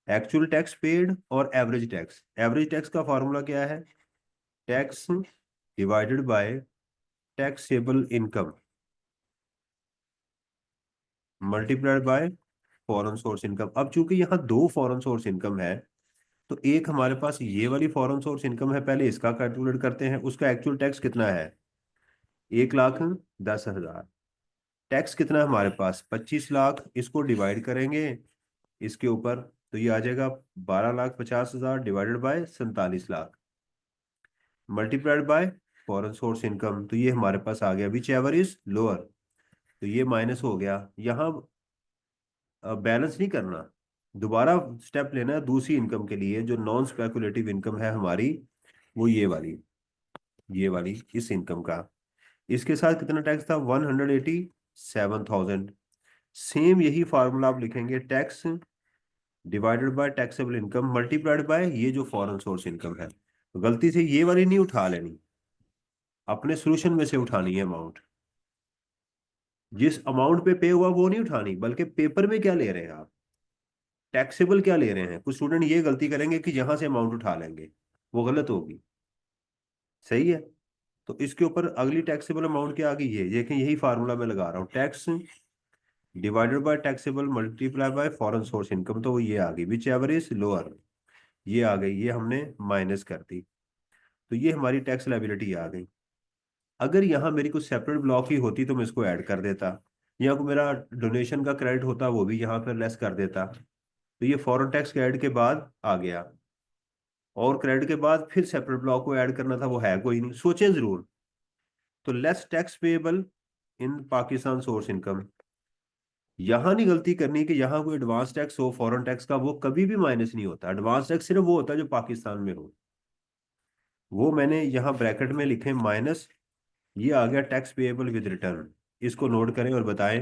एक्चुअल टैक्स पेड और एवरेज टैक्स। एवरेज टैक्स का फार्मूला क्या है? Tax divided by taxable income multiplied by foreign source income. अब चूंकि यहाँ दो फॉरेन सोर्स इनकम है, तो एक हमारे पास ये वाली फॉरेन सोर्स इनकम है, पहले इसका कैलकुलेट करते हैं। उसका एक्चुअल टैक्स कितना है? 1,10,000। टैक्स कितना है हमारे पास? 25 लाख। इसको डिवाइड करेंगे इसके ऊपर, तो ये आ जाएगा 12,50,000 divided by 47 lakh multiplied by foreign source income. तो ये हमारे पास आ गया विच एवर इज लोअर। तो ये माइनस हो गया। यहाँ बैलेंस नहीं करना, दोबारा स्टेप लेना है दूसरी इनकम के लिए, जो नॉन स्पेकुलेटिव इनकम है हमारी, वो ये वाली इस इनकम का। इसके साथ कितना टैक्स था? 187,000। सेम यही फार्मूला आप लिखेंगे, tax divided by taxable income multiplied by ये जो फॉरेन सोर्स इनकम है। तो गलती से ये वाली नहीं उठा लेनी, अपने सोल्यूशन में से उठानी है अमाउंट। जिस अमाउंट पे पे हुआ वो नहीं उठानी, बल्कि पेपर में क्या ले रहे हैं आप, टैक्सेबल क्या ले रहे हैं। कुछ स्टूडेंट ये गलती करेंगे कि यहां से अमाउंट उठा लेंगे, वो गलत होगी। सही है। तो इसके ऊपर अगली टैक्सेबल अमाउंट क्या आ गई, ये देखें, यही फार्मूला मैं लगा रहा हूँ, tax divided by taxable multiply by foreign source income. तो वो ये आ गई विच एवर इज लोअर, ये आ गई, ये हमने माइनस कर दी। तो ये हमारी टैक्स लायबिलिटी आ गई। अगर यहाँ मेरी कुछ सेपरेट ब्लॉक ही होती तो मैं इसको ऐड कर देता, या कोई मेरा डोनेशन का क्रेडिट होता वो भी यहाँ पर लेस कर देता। तो ये फॉरेन टैक्स क्रेडिट के बाद आ गया, और क्रेडिट के बाद फिर सेपरेट ब्लॉक को ऐड करना था, वो है कोई नहीं, सोचें जरूर। तो लेस टैक्स पेएबल इन पाकिस्तान सोर्स इनकम। यहां नहीं गलती करनी कि यहाँ कोई एडवांस टैक्स हो फॉरेन टैक्स का, वो कभी भी माइनस नहीं होता। एडवांस टैक्स सिर्फ वो होता है जो पाकिस्तान में हो। वो मैंने यहाँ ब्रैकेट में लिखे माइनस, ये आ गया टैक्स पेएबल विद रिटर्न। इसको नोट करें और बताएं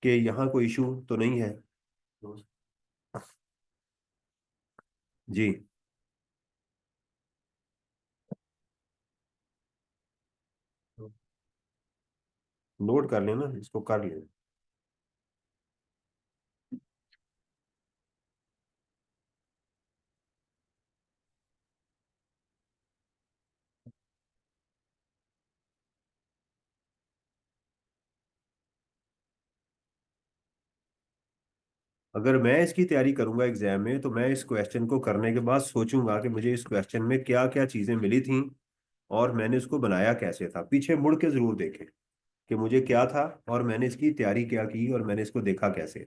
कि यहाँ कोई इशू तो नहीं है। जी, नोट कर लेना, इसको कर लेना। अगर मैं इसकी तैयारी करूंगा एग्जाम में, तो मैं इस क्वेश्चन को करने के बाद सोचूंगा कि मुझे इस क्वेश्चन में क्या क्या चीजें मिली थी और मैंने इसको बनाया कैसे था। पीछे मुड़ के जरूर देखें कि मुझे क्या था और मैंने इसकी तैयारी क्या की और मैंने इसको देखा कैसे।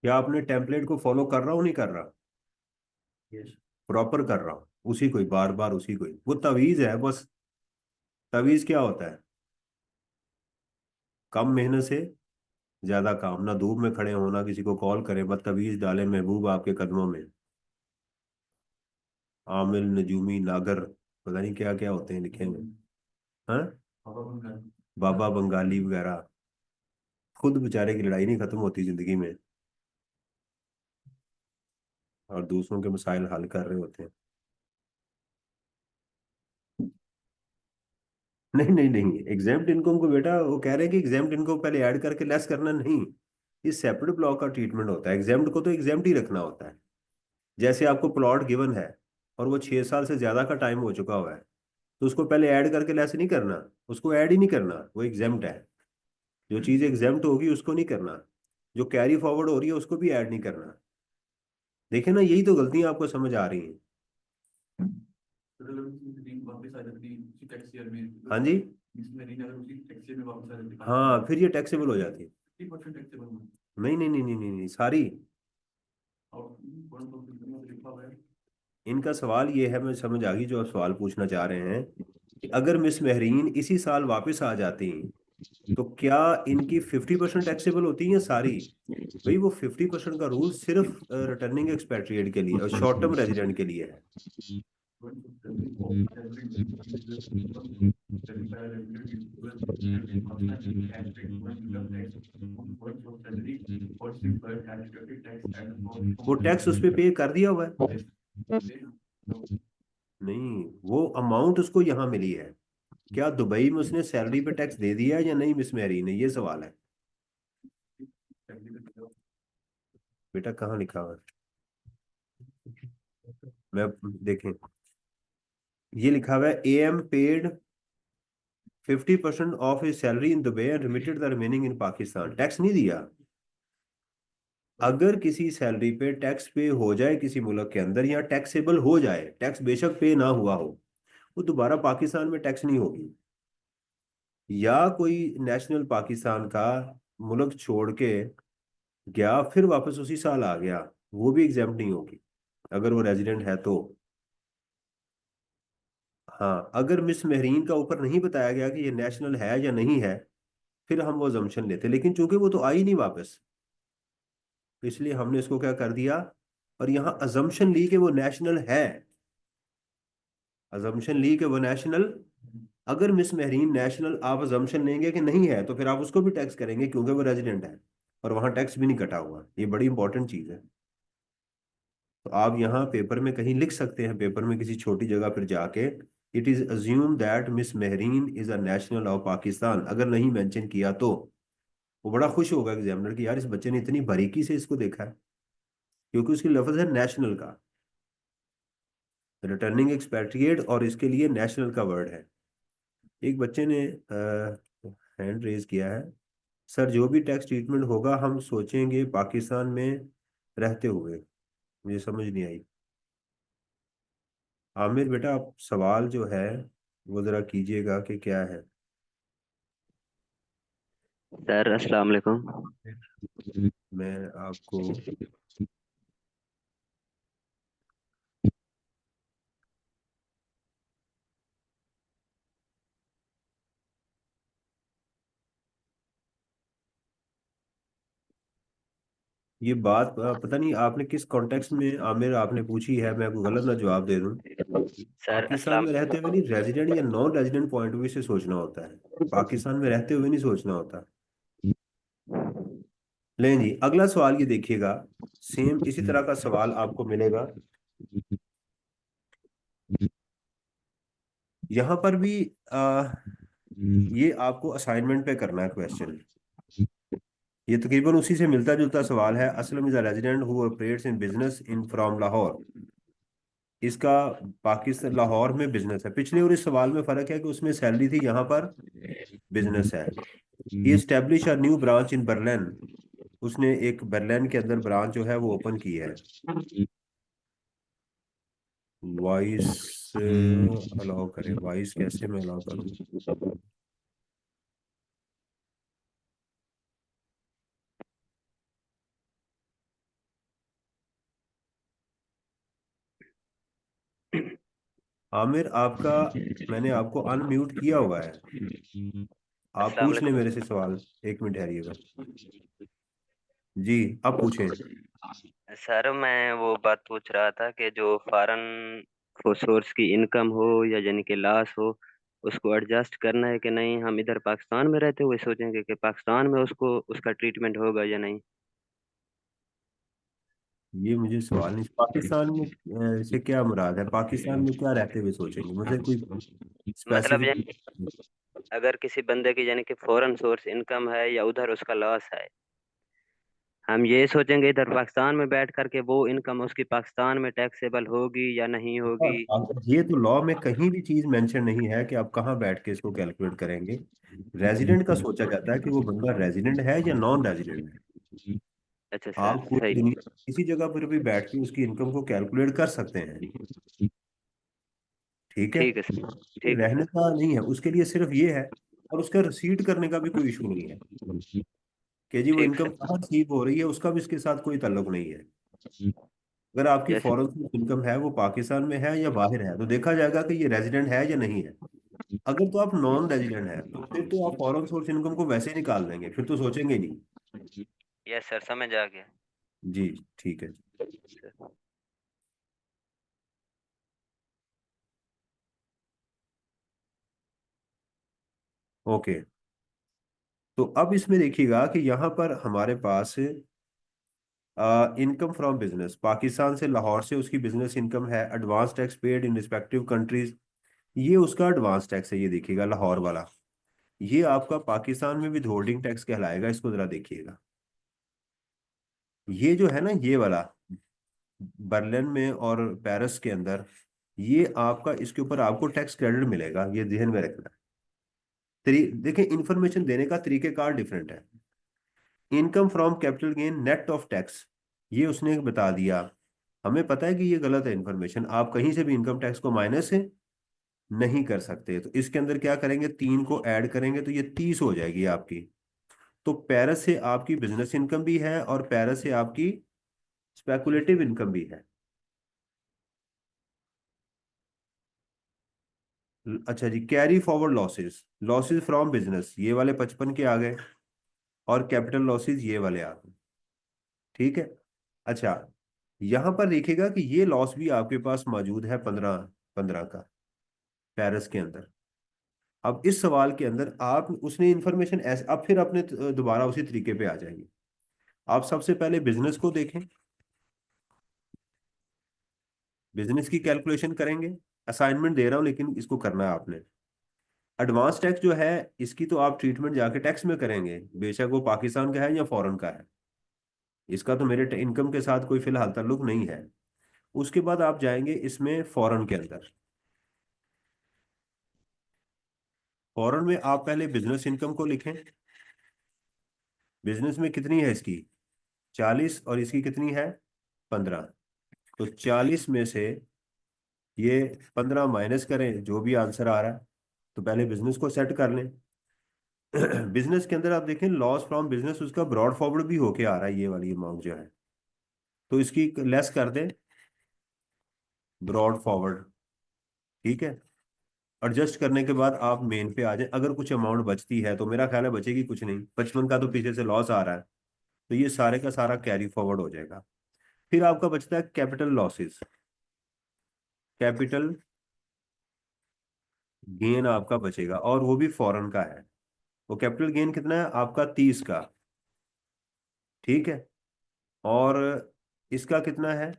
क्या आपने टेम्पलेट को फॉलो कर रहा हूँ नहीं कर रहा? यस। प्रॉपर कर रहा हूँ, उसी को ही बार बार उसी को ही। वो तवीज है बस। तवीज क्या होता है? कम मेहनत से ज्यादा काम। ना धूप में खड़े होना, किसी को कॉल करें, बस तवीज डाले महबूब आपके कदमों में। आमिल, नजूमी, नागर, पता नहीं क्या क्या होते हैं लिखे हुए। हाँ, पापा बंगाल। बाबा बंगाली वगैरह। खुद बेचारे की लड़ाई नहीं खत्म होती जिंदगी में, और दूसरों के मसाइल हल कर रहे होते हैं। नहीं नहीं नहीं, एग्जाम्प्ट इनकम को बेटा वो कह रहे हैं कि एग्जाम्प्ट इनकम पहले ऐड करके लेस करना नहीं। ये सेपरेट ब्लॉक का ट्रीटमेंट होता है। एग्जाम्प्ट को तो एग्जाम्प्ट ही रखना होता है। जैसे आपको प्लॉट गिवन है और वो 6 साल से ज्यादा का टाइम हो चुका हुआ है, तो उसको पहले ऐड करके लेस नहीं करना। उसको ऐड ही नहीं करना, वो एग्जाम्प्ट है। जो चीज एग्जाम्प्ट होगी उसको नहीं करना। जो कैरी फॉरवर्ड हो रही है उसको भी ऐड नहीं करना। देखे ना, यही तो गलतियां आपको समझ आ रही हैं। तो अगर उसी दिन वापस आ जाती उसी टैक्स ईयर में, हाँ जी। इसमें नहीं, अगर उसी टैक्स ईयर में वापस आ जाती हाँ, फिर ये टैक्सेबल हो जाती है। 50% टैक्सेबल होना। नहीं नहीं नहीं नहीं नहीं, नहीं सारी। और कौन कौन सी दुनिया में लिखा हुआ है? इनका सवाल ये है, मैं समझ आ गई जो आप सवाल पूछना चाह रहे हैं, कि अगर मिस महरीन इसी साल वापस आ जाती तो क्या इनकी 50% टैक्सेबल होती है या सारी? भाई वो 50% का रूल सिर्फ रिटर्निंग एक्सपेट्रिएट के लिए और शॉर्ट टर्म रेजिडेंट के लिए है। Going to study of every individual income, study by regular individual and international tax rate, one income tax, on points of salary, or simple statutory tax and for वो tax उस पे पे कर दिया हुआ है। this. Then, no, नहीं, वो अमाउंट उसको यहाँ मिली है। क्या दुबई में उसने सैलरी पे टैक्स दे दिया है या नहीं मिस मैरी ने, ये सवाल है। बेटा कहाँ लिखा हुआ है? मैं देखें, ये लिखा हुआ है, A M paid 50% of his salary in Dubai and remitted the remaining in Pakistan. Tax नहीं दिया। अगर किसी सैलरी पे टैक्स पे हो जाए किसी मुल्क के अंदर, या टैक्सेबल हो जाए, टैक्स बेशक पे ना हुआ हो, वो दोबारा पाकिस्तान में टैक्स नहीं होगी। या कोई नेशनल पाकिस्तान का मुल्क छोड़ के गया फिर वापस उसी साल आ गया, वो भी एग्जाम्प्ट नहीं होगी अगर वो रेजिडेंट है तो। हाँ, अगर मिस महरीन का ऊपर नहीं बताया गया कि ये नेशनल है या नहीं है, फिर हम वो अजम्पशन लेते, लेकिन चूंकि वो तो आई नहीं वापस, तो इसलिए हमने इसको क्या कर दिया, और यहाँ अजम्पशन ली कि वो नेशनल है। अजम्पशन ली कि वो नेशनल। अगर मिस महरीन नेशनल, आप अजम्पशन लेंगे कि नहीं है, तो फिर आप उसको भी टैक्स करेंगे क्योंकि वो रेजिडेंट है, और वहां टैक्स भी नहीं कटा हुआ। ये बड़ी इंपॉर्टेंट चीज है। तो आप यहाँ पेपर में कहीं लिख सकते हैं, पेपर में किसी छोटी जगह पर जाके, it is assume that miss Mehreen is a national of Pakistan, अगर नहीं मेंशन किया तो वो बड़ा खुश होगा एग्जामिनर की, यार इस बच्चे ने इतनी बारीकी से इसको देखा है, क्योंकि उसकी लफ्ज है नेशनल का। रिटर्निंग एक्सपेट्रिएट और इसके लिए नेशनल का वर्ड है। एक बच्चे ने हैंड रेज किया है, सर जो भी टैक्स ट्रीटमेंट होगा हम सोचेंगे पाकिस्तान में रहते हुए। मुझे समझ नहीं आई। आमिर बेटा, आप सवाल जो है वो जरा कीजिएगा कि क्या है। सर अस्सलाम वालेकुम। मैं आपको ये बात पता नहीं आपने किस कॉन्टेक्स्ट में आमिर आपने पूछी है, मैं आपको गलत ना जवाब दे दूं। सर पाकिस्तान अस्सलाम। में रहते हुए नहीं, रेजिडेंट या non resident point of view से सोचना होता है। पाकिस्तान में रहते हुए नहीं सोचना होता। लें जी, अगला सवाल ये देखिएगा, सेम इसी तरह का सवाल आपको मिलेगा। यहां पर भी ये आपको असाइनमेंट पे करना है क्वेश्चन। ये तकरीबन उसी से मिलता जुलता सवाल है। Aslam is a resident who operates in business in from Lahore. इसका पाकिस्तान लाहौर में बिजनेस है। पिछले और इस सवाल में फर्क है कि उसमें सैलरी थी, यहाँ पर बिजनेस है। He establish a new branch in Berlin. उसने एक बर्लिन के अंदर ब्रांच जो है वो ओपन की है। वॉइस अलाउ करें, वॉइस कैसे मैं अलाउ करूँ? आमिर आपका, मैंने आपको अनम्यूट किया हुआ है। आप अस्सलाम पूछ लें वालेकुम। मेरे से सवाल। एक मिनट ठहरिएगा जी, आप पूछें। सर मैं वो बात पूछ रहा था कि जो फॉरेन सोर्स की इनकम हो या यानी कि लॉस हो, उसको एडजस्ट करना है कि नहीं। हम इधर पाकिस्तान में रहते हुए सोचेंगे कि पाकिस्तान में उसको उसका ट्रीटमेंट होगा या नहीं। ये मुझे सवाल नहीं, पाकिस्तान में से क्या मुराद है? पाकिस्तान में क्या रहते हुए सोचेंगे? मुझे कोई मतलब स्पेसिफिक। अगर किसी बंदे की यानी कि फॉरेन सोर्स इनकम है या उधर उसका लॉस है, हम ये सोचेंगे इधर पाकिस्तान में बैठ करके वो इनकम उसकी पाकिस्तान में टैक्सेबल होगी या नहीं होगी। ये तो लॉ में कहीं भी चीज मेंशन नहीं है कि आप कहाँ बैठ के इसको कैलकुलेट करेंगे। रेजिडेंट का सोचा जाता है कि वो बंदा रेजिडेंट है या नॉन रेजिडेंट है। अच्छा सर, आप पूरी सही। दुनिया किसी जगह पर भी बैठ के उसकी इनकम को कैलकुलेट कर सकते हैं। ठीक है। ठीक है सर। ठीक है रहने सर। का नहीं है उसके लिए, सिर्फ ये है। और उसका रिसीट करने का भी कोई इशू नहीं है कि जी वो ठीक इनकम सर। कहाँ रिसीव हो रही है, उसका भी इसके साथ कोई ताल्लुक नहीं है। अगर आपकी यस। फॉरेन इनकम है वो पाकिस्तान में है या बाहर है, तो देखा जाएगा कि ये रेजिडेंट है या नहीं है। अगर तो आप नॉन रेजिडेंट है तो फिर तो आप फॉरेन सोर्स इनकम को वैसे ही निकाल देंगे, फिर तो सोचेंगे नहीं। यस सर, समझ आ गया जी ठीक है। सर। ओके, तो अब इसमें देखिएगा कि यहाँ पर हमारे पास इनकम फ्रॉम बिजनेस, पाकिस्तान से लाहौर से उसकी बिजनेस इनकम है। Advance tax paid in respective countries, ये उसका एडवांस टैक्स है। ये देखिएगा लाहौर वाला, ये आपका पाकिस्तान में विद होल्डिंग टैक्स कहलाएगा। इसको जरा देखिएगा, ये जो है ना ये वाला बर्लिन में और पेरिस के अंदर, ये आपका इसके ऊपर आपको टैक्स क्रेडिट मिलेगा। ये ध्यान में रखना। देखिए इंफॉर्मेशन देने का तरीकेकार डिफरेंट है। Income from capital gain net of tax, ये उसने बता दिया। हमें पता है कि ये गलत है इंफॉर्मेशन। आप कहीं से भी इनकम टैक्स को माइनस से नहीं कर सकते। तो इसके अंदर क्या करेंगे, 3 को ऐड करेंगे तो ये 30 हो जाएगी आपकी। तो पेरिस से आपकी बिजनेस इनकम भी है और पेरिस से आपकी स्पेकुलेटिव इनकम भी है। अच्छा जी, carry forward losses, losses from business ये वाले 55 के आ गए, और कैपिटल लॉसेस ये वाले आ गए। ठीक है। अच्छा, यहां पर देखिएगा कि ये लॉस भी आपके पास मौजूद है 15 15 का पेरिस के अंदर। अब इस सवाल के अंदर आप उसने इंफॉर्मेशन ऐसे, अब फिर अपने दोबारा उसी तरीके पे आ जाएंगे। आप सबसे पहले बिजनेस को देखें, बिजनेस की कैलकुलेशन करेंगे। असाइनमेंट दे रहा हूं लेकिन इसको करना है आपने। एडवांस टैक्स जो है इसकी तो आप ट्रीटमेंट जाके टैक्स में करेंगे, बेशक वो पाकिस्तान का है या फॉरेन का है। इसका तो मेरे इनकम के साथ कोई फिलहाल ताल्लुक नहीं है। उसके बाद आप जाएंगे इसमें फॉरेन के अंदर। फॉरेन में आप पहले बिजनेस इनकम को लिखें। बिजनेस में कितनी है इसकी, 40, और इसकी कितनी है, 15। तो 40 में से ये 15 माइनस करें, जो भी आंसर आ रहा है। तो पहले बिजनेस को सेट कर लें। बिजनेस के अंदर आप देखें लॉस फ्रॉम बिजनेस उसका ब्रॉड फॉरवर्ड भी होके आ रहा है, ये वाली अमाउंट जो है। तो इसकी लेस कर दें, ब्रॉड फॉरवर्ड। ठीक है। एडजस्ट करने के बाद आप मेन पे आ जाए। अगर कुछ अमाउंट बचती है तो मेरा ख्याल है बचेगी कुछ नहीं, 55 का तो पीछे से लॉस आ रहा है, तो ये सारे का सारा कैरी फॉरवर्ड हो जाएगा। फिर आपका बचता है कैपिटल लॉसेस। कैपिटल गेन आपका बचेगा और वो भी फॉरेन का है। वो कैपिटल गेन कितना है आपका, 30 का। ठीक है। और इसका कितना है,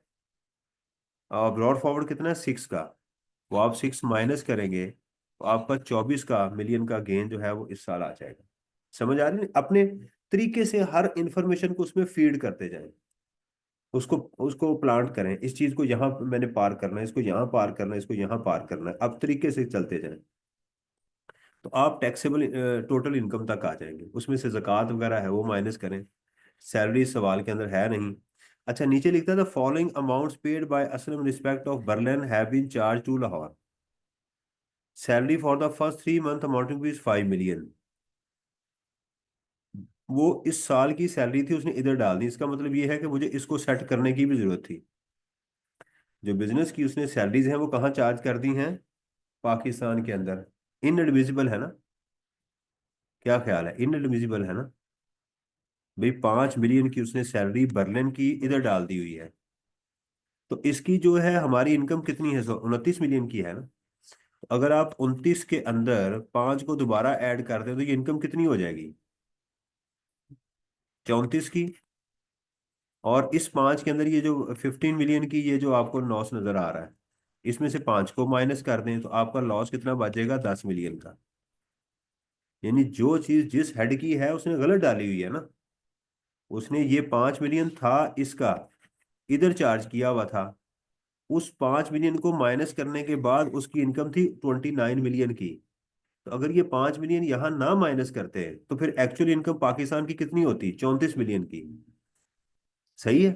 ब्रॉड फॉरवर्ड कितना है, 6 का। वो आप 6 माइनस करेंगे तो आपका 24 का मिलियन का गेन जो है वो इस साल आ जाएगा। समझ आ रही है अपने। तरीके से हर इंफॉर्मेशन को उसमें फीड करते जाएं, उसको उसको प्लांट करें, इस चीज को यहाँ मैंने पार करना है, इसको यहाँ पार करना है, इसको यहाँ पार करना है, अब तरीके से चलते जाएं, तो आप टैक्सेबल टोटल इनकम तक आ जाएंगे। उसमें से ज़कात वगैरह है वो माइनस करें, सैलरी सवाल के अंदर है नहीं। अच्छा, नीचे लिखता है the following amounts paid by Aslam respect of Berlin have been charge to Lahore, salary for the first 3 month amounting to 5 million. वो इस साल की सैलरी थी, उसने इधर डाल दी, इसका मतलब ये है कि मुझे इसको सेट करने की भी जरूरत थी। जो बिजनेस की उसने सैलरीज हैं वो कहाँ चार्ज कर दी हैं, पाकिस्तान के अंदर। इनएडमिसिबल है ना, क्या ख्याल है, इनएडमिसिबल है ना भाई। 5 मिलियन की उसने सैलरी बर्लिन की इधर डाल दी हुई है, तो इसकी जो है हमारी इनकम कितनी है, 29 मिलियन की है ना। तो अगर आप 29 के अंदर 5 को दोबारा ऐड कर दें तो ये इनकम कितनी हो जाएगी, 34 की। और इस 5 के अंदर ये जो 15 मिलियन की ये जो आपको लॉस नजर आ रहा है, इसमें से 5 को माइनस कर दें तो आपका लॉस कितना बचेगा, 10 मिलियन का। यानी जो चीज जिस हेड की है उसने गलत डाली हुई है ना। उसने ये 5 मिलियन था इसका, इधर चार्ज किया हुआ था, उस 5 मिलियन को माइनस करने के बाद उसकी इनकम थी 29 मिलियन की। तो अगर ये 5 मिलियन यहाँ ना माइनस करते हैं तो फिर एक्चुअल इनकम पाकिस्तान की कितनी होती, 34 मिलियन की। सही है।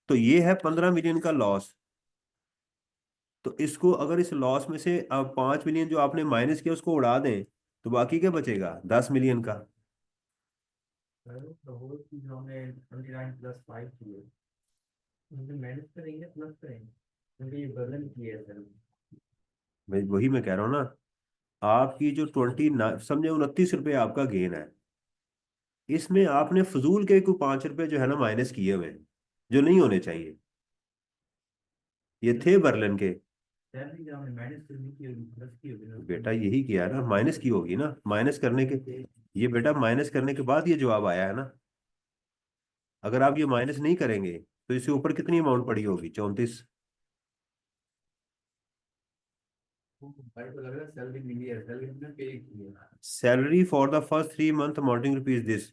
तो ये है 15 मिलियन का लॉस। तो इसको अगर इस लॉस में से अब 5 मिलियन जो आपने माइनस किया उसको उड़ा दें तो बाकी क्या बचेगा, 10 मिलियन का। तो वो चीज हमने 29 + 5 की है, उनसे माइनस करेंगे प्लस करेंगे, क्योंकि ये बदल की है सर। मैं वही मैं कह रहा हूँ ना, आपकी जो समझे 29 रुपये आपका गेन है, इसमें आपने फजूल के कोई 5 रुपए जो है ना माइनस किए हुए हैं, जो नहीं होने चाहिए। ये थे बर्लिन के। सैलरी जो हमने माइनस करनी की होगी प्लस की होगी ना, बेटा यही किया है ना, माइनस की होगी ना, माइनस करने के, ये बेटा माइनस करने के बाद ये जवाब आया है ना। अगर आप ये माइनस नहीं करेंगे तो इससे ऊपर कितनी अमाउंट पड़ी होगी, 34। भाई को लग रहा है सैलरी मिली है, सैलरी में पे की है। Salary for the first 3 month amounting rupees this,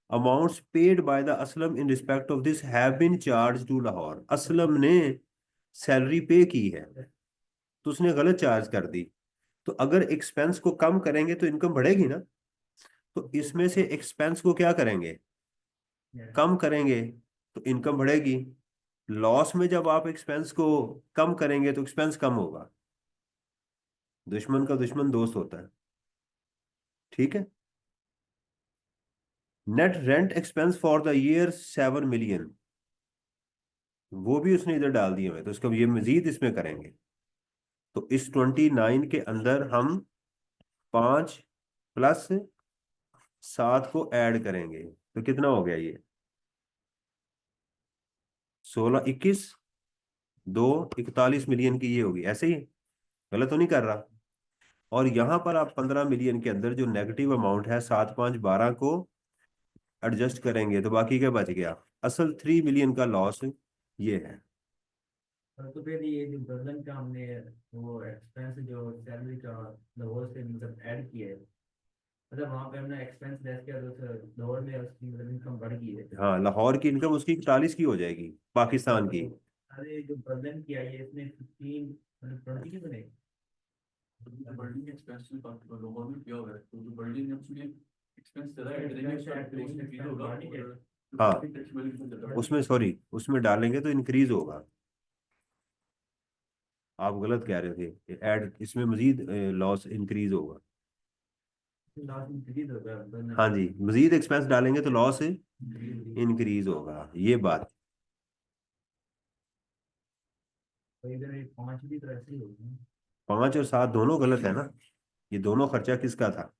amounts paid by the Aslam in respect of this have been charge to Lahore. Aslam ने सैलरी पे की है तो उसने गलत चार्ज कर दी। तो अगर एक्सपेंस को कम करेंगे तो इनकम बढ़ेगी ना। तो इसमें से एक्सपेंस को क्या करेंगे, कम करेंगे तो इनकम बढ़ेगी। लॉस में जब आप एक्सपेंस को कम करेंगे तो एक्सपेंस कम होगा। दुश्मन का दुश्मन दोस्त होता है, ठीक है। Net rent expense for the year 7 million, वो भी उसने इधर डाल दिए हुए, तो इसका ये मजीद इसमें करेंगे। तो इस 29 के अंदर हम 5 + 7 को ऐड करेंगे तो कितना हो गया ये, 16 21 2 41 मिलियन की ये होगी, ऐसे ही, गलत तो नहीं कर रहा। और यहां पर आप 15 मिलियन के अंदर जो नेगेटिव अमाउंट है 7 5 12 को एडजस्ट करेंगे तो बाकी क्या बच गया, असल 3 मिलियन का लॉस ये है। और तो फिर ये जो बर्लन का हमने वो एक्सपेंस जो सैलरी का लाहौर से मतलब ऐड किया है, मतलब वहाँ पे हमने एक्सपेंस लेस किया तो लाहौर में उसकी मतलब इनकम बढ़ गई है। हाँ, लाहौर की इनकम उसकी 41 की हो जाएगी, पाकिस्तान की। तो अरे जो बर्लन किया है इसमें 15 मतलब 20 की बनेगी। बर्डिंग एक्सपेंस में काफी लोगों ने किया हुआ है, तो जो बर्डिंग है उसमें एक्सपेंस ज्यादा ऐड करेंगे, Expense उसका add करेंगे, उसमें फील expense होगा बढ़ नहीं और हाँ, टैक्सेबल इनकम ज्यादा उसमें सॉरी उसमें डालेंगे तो इंक्रीज होगा। आप गलत कह रहे थे, ऐड इसमें मजीद लॉस इंक्रीज होगा। लास्ट में इंक्रीज होगा बर्लन हाँ का। जी, मजीद एक्सपेंस डालेंगे तो लॉस increase। इंक्रीज होगा, ये बात। तो इधर एक 5 भी तो ऐसे ही होगी। 5 और 7 दोनों गलत है ना। ये दोनों खर्चा किसका था,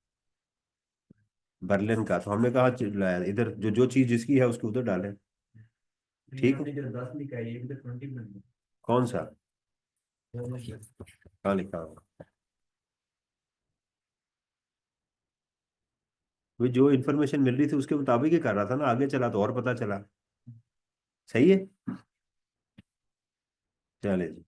बर्लिन का। तो हमने कहा लाया इधर, जो जो चीज जिसकी है उसको उधर डालें। तो ये ठीक हमने है, जो 10 लिखा है ये भी तो 20 बन गया। कौन सा, दोनों की। कहाँ लिखा होगा। वो जो इन्फॉर्मेशन मिल रही थी उसके मुताबिक ही कर रहा था ना, आगे चला तो और पता चला। सही है, चले जी।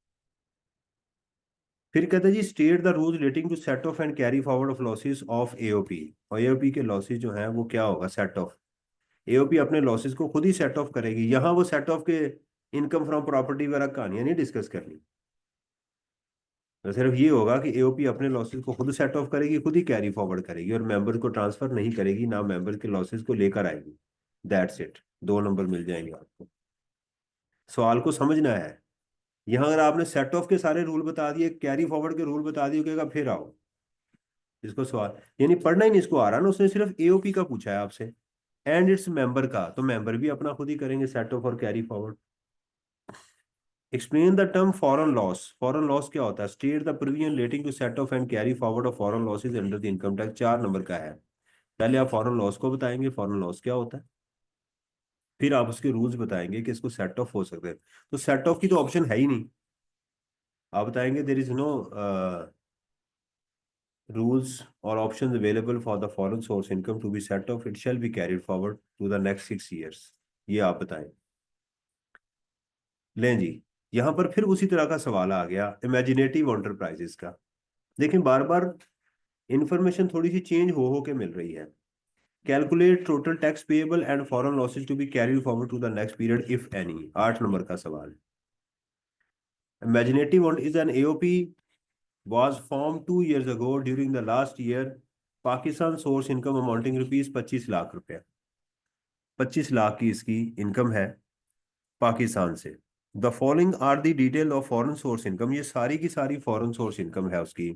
फिर कहते हैं जी, state the rule relating to set off and carry forward of losses of AOP. और एओपी के लॉसेस जो हैं वो क्या होगा, सेट ऑफ। एओपी अपने लॉसेस को खुद ही सेट ऑफ करेगी। यहाँ वो सेट ऑफ के इनकम फ्रॉम प्रॉपर्टी वगैरह कहानियां नहीं डिस्कस करनी। तो सिर्फ ये होगा कि एओपी अपने लॉसेस को खुद सेट ऑफ करेगी, खुद ही कैरी फॉरवर्ड करेगी, और मेंबर को ट्रांसफर नहीं करेगी, ना मेंबर के लॉसेस को लेकर आएगी। That's it. 2 नंबर मिल जाएंगे आपको। सवाल को समझना है। यहाँ अगर आपने सेट ऑफ के सारे रूल बता दिए, कैरी फॉरवर्ड के रूल बता दिए, कहेगा फिर आओ इसको सवाल, यानी पढ़ना ही नहीं इसको आ रहा ना, उसने सिर्फ एओपी का पूछा है आपसे एंड इट्स मेंबर का, तो मेंबर भी अपना खुद ही करेंगे सेट ऑफ और carry forward. Explain the term foreign loss. Foreign loss क्या होता है? State the provision relating to set off and carry forward of foreign losses under the income tax. 4 नंबर का है। पहले आप फॉरेन लॉस को बताएंगे, फॉरेन लॉस क्या होता है, फिर आप उसके रूल्स बताएंगे कि इसको सेट ऑफ हो सकते हैं। तो सेट ऑफ की तो ऑप्शन है ही नहीं। आप बताएंगे there is no rules or options available for the foreign source income to be set off, it shall be carried forward to the next 6 years। ये आप बताएं। लें जी, यहां पर फिर उसी तरह का सवाल आ गया इमेजिनेटिव एंटरप्राइजेस का। लेकिन बार बार इंफॉर्मेशन थोड़ी सी चेंज हो के मिल रही है। Calculate total tax payable and foreign losses to be carried forward to the next period if any. 8 number का सवाल। Imaginative is an AOP was formed 2 years ago during the last year। Pakistan source income amounting rupees 25 lakh रुपया। 25 लाख की इसकी income है पाकिस्तान से। The following are the detail of foreign source income. ये सारी की सारी फॉरेन सोर्स इनकम है उसकी।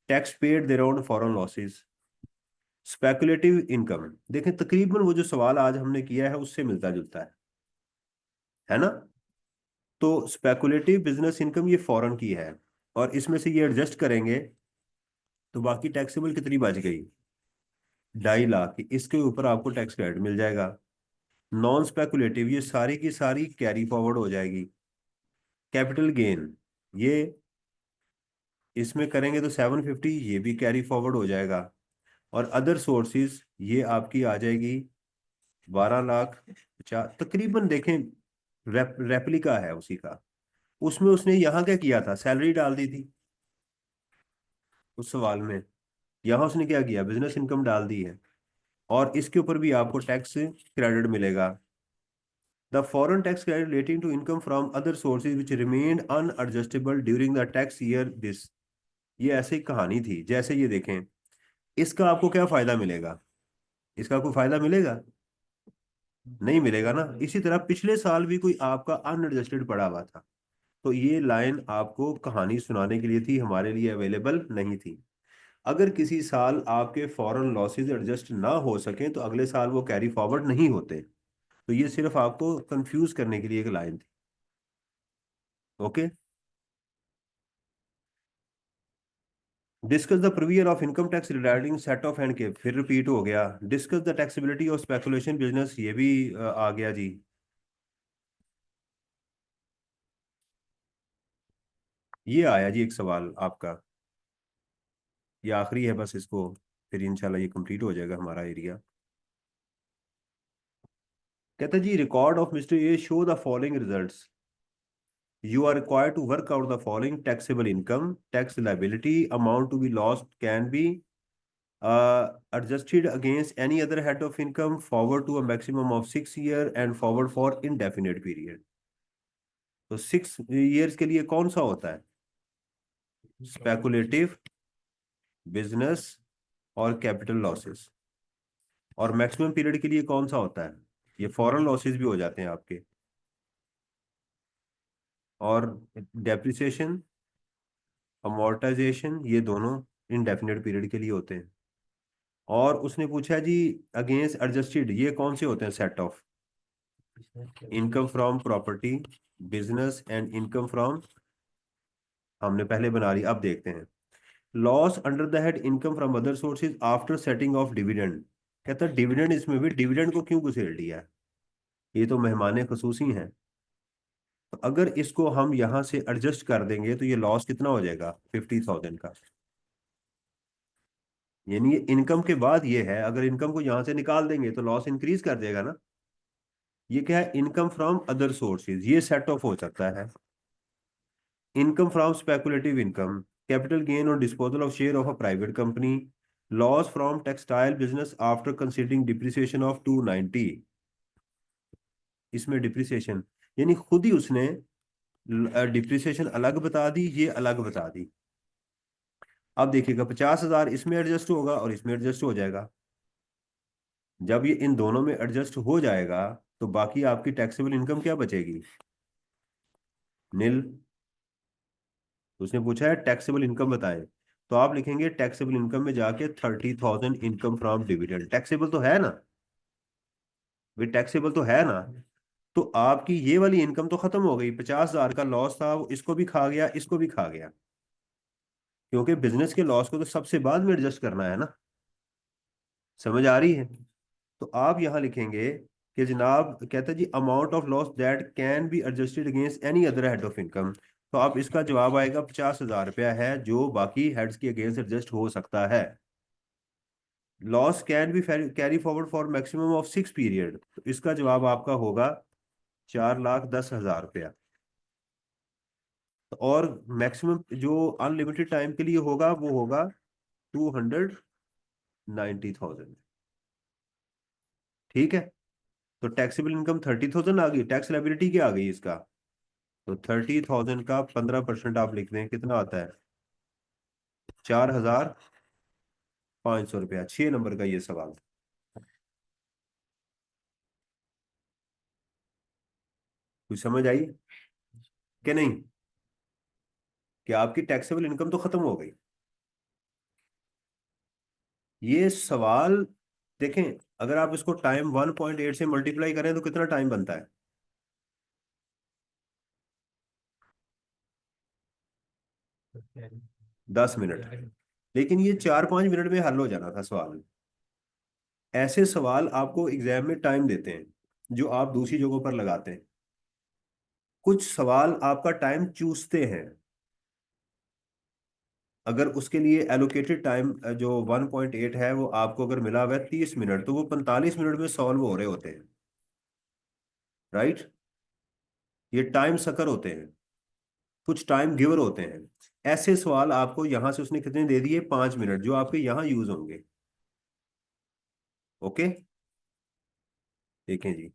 Tax paid there on foreign losses. Speculative income, देखें तकरीबन वो जो सवाल आज हमने किया है उससे मिलता जुलता है ना। तो स्पेकुलेटिव बिजनेस इनकम ये फॉरेन की है, और इसमें से ये एडजस्ट करेंगे तो बाकी टैक्सेबल कितनी बच गई? 2.5 लाख की। इसके ऊपर आपको टैक्स क्रेडिट मिल जाएगा। नॉन स्पेकुलेटिव ये सारी की सारी कैरी फॉरवर्ड हो जाएगी। कैपिटल गेन ये इसमें करेंगे तो 750, ये भी कैरी फॉरवर्ड हो जाएगा। और अदर सोर्सेज ये आपकी आ जाएगी 12 लाख 50 तकरीबन। देखें रेप्लिका है उसी का। उसमें उसने यहाँ क्या किया था? सैलरी डाल दी थी उस सवाल में। यहाँ उसने क्या किया? बिजनेस इनकम डाल दी है, और इसके ऊपर भी आपको टैक्स क्रेडिट मिलेगा। The foreign tax credit relating to income from other sources which remained unadjustable during the tax year this. ये ऐसी कहानी थी। जैसे ये देखें, इसका आपको क्या फायदा मिलेगा? इसका कोई फायदा मिलेगा? नहीं मिलेगा ना। इसी तरह पिछले साल भी कोई आपका अनएडजस्टेड पड़ा हुआ था, तो ये लाइन आपको कहानी सुनाने के लिए थी, हमारे लिए अवेलेबल नहीं थी। अगर किसी साल आपके फॉरेन लॉसेज एडजस्ट ना हो सके तो अगले साल वो कैरी फॉरवर्ड नहीं होते। तो ये सिर्फ आपको कंफ्यूज करने के लिए एक लाइन थी। Okay. Discuss the praevia of income tax regarding set off and के, फिर रिपीट हो गया। Discuss the taxability of speculation business, ये भी आ गया जी। ये आया जी एक सवाल आपका, ये आखिरी है बस, इसको फिर इंशाल्लाह ये कंप्लीट हो जाएगा हमारा एरिया। कहता जी record of Mr A show the following results. You are required to work out the following taxable income, tax liability, amount to be lost can be adjusted against any other head of income forward to a maximum of 6 years and forward for indefinite period। तो 6 years के लिए कौन सा होता है? Speculative, business और capital losses. और maximum period के लिए कौन सा होता है? ये फॉरेन लॉसेस भी हो जाते हैं आपके। और डेप्रिसिएशन, अमोर्टाइजेशन, ये दोनों इनडेफिनेट पीरियड के लिए होते हैं। और उसने पूछा जी अगेंस्ट एडजस्टेड, ये कौन से होते हैं set of? Income from property, business and income from, हमने पहले बना ली, अब देखते हैं। Loss under the head income from other sources after setting of dividend. कहता है डिविडेंड, इसमें भी डिविडेंड को क्यों घुसेड़ दिया है? ये तो मेहमान खसूसी हैं। तो अगर इसको हम यहाँ से एडजस्ट कर देंगे तो ये लॉस कितना हो जाएगा? 50,000 का। यानी ये इनकम के बाद ये है, अगर इनकम को यहां से निकाल देंगे तो लॉस इंक्रीज कर देगा ना। ये क्या है? इनकम फ्रॉम अदर सोर्सेज, ये सेट ऑफ हो सकता है। Income from speculative income, capital gain और disposal of share of a private company, loss from textile business after considering depreciation of 290। इसमें डिप्रिसिएशन, यानी खुद ही उसने डिप्रिसिएशन अलग बता दी, ये अलग बता दी। अब देखिएगा 50,000 इसमें एडजस्ट होगा और इसमें एडजस्ट हो जाएगा। जब ये इन दोनों में एडजस्ट हो जाएगा तो बाकी आपकी टैक्सेबल इनकम क्या बचेगी? नील। उसने पूछा है टैक्सेबल इनकम बताएं, तो आप लिखेंगे टैक्सेबल इनकम में जाके 30,000 इनकम फ्रॉम डिविडेंड। टैक्सेबल तो है ना, वे टैक्सेबल तो है ना। तो आपकी ये वाली इनकम तो खत्म हो गई, 50,000 का लॉस था वो इसको भी खा गया, इसको भी खा गया, क्योंकि बिजनेस के लॉस को तो सबसे बाद में एडजस्ट करना है ना। समझ आ रही है? तो आप यहां लिखेंगे कि जनाब कहता है जी amount of loss that can be adjusted against any other head of income. तो आप इसका जवाब आएगा 50,000 रुपया है जो बाकी हेड्स के अगेंस्ट एडजस्ट हो सकता है। Loss can be carry forward for maximum of 6 period, तो इसका जवाब आपका होगा 4,10,000 रुपया। और मैक्सिमम जो अनलिमिटेड टाइम के लिए होगा वो होगा 290,000। ठीक है, तो टैक्सेबल इनकम 30,000 आ गई, टैक्स लायबिलिटी क्या आ गई इसका? तो 30,000 का 15% आप लिख दें, कितना आता है? 4,500 रुपया। 6 नंबर का ये सवाल था। कुछ समझ आई कि नहीं? कि आपकी टैक्सेबल इनकम तो खत्म हो गई। ये सवाल देखें, अगर आप इसको टाइम 1.8 से मल्टीप्लाई करें तो कितना टाइम बनता है? 10 मिनट। लेकिन ये 4-5 मिनट में हल हो जाना था सवाल। ऐसे सवाल आपको एग्जाम में टाइम देते हैं जो आप दूसरी जगहों पर लगाते हैं। कुछ सवाल आपका टाइम चूसते हैं। अगर उसके लिए एलोकेटेड टाइम जो 1.8 है वो आपको अगर मिला हुआ है 30 मिनट, तो वो 45 मिनट में सॉल्व हो रहे होते हैं। राइट? ये टाइम सकर होते हैं, कुछ टाइम गिवर होते हैं। ऐसे सवाल आपको यहां से उसने कितने दे दिए? 5 मिनट, जो आपके यहां यूज होंगे। ओके, देखें जी,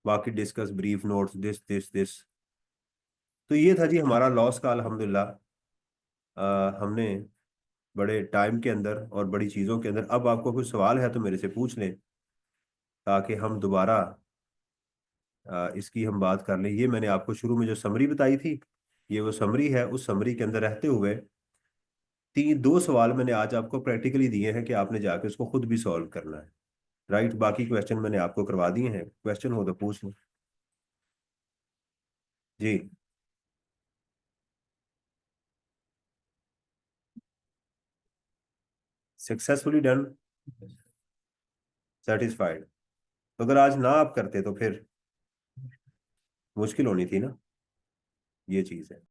बाकी discuss brief notes this this this. तो ये था जी हमारा लॉस का, अल्हम्दुलिल्लाह हमने बड़े टाइम के अंदर और बड़ी चीज़ों के अंदर। अब आपको कुछ सवाल है तो मेरे से पूछ लें ताकि हम दोबारा इसकी हम बात कर लें। ये मैंने आपको शुरू में जो समरी बताई थी, ये वो समरी है। उस समरी के अंदर रहते हुए 2 सवाल मैंने आज आपको प्रैक्टिकली दिए हैं कि आपने जाके उसको खुद भी सॉल्व करना है। राइट? बाकी क्वेश्चन मैंने आपको करवा दिए हैं, क्वेश्चन हो तो पूछ लें जी। Successfully done, satisfied. तो अगर आज ना आप करते तो फिर मुश्किल होनी थी ना, ये चीज़ है।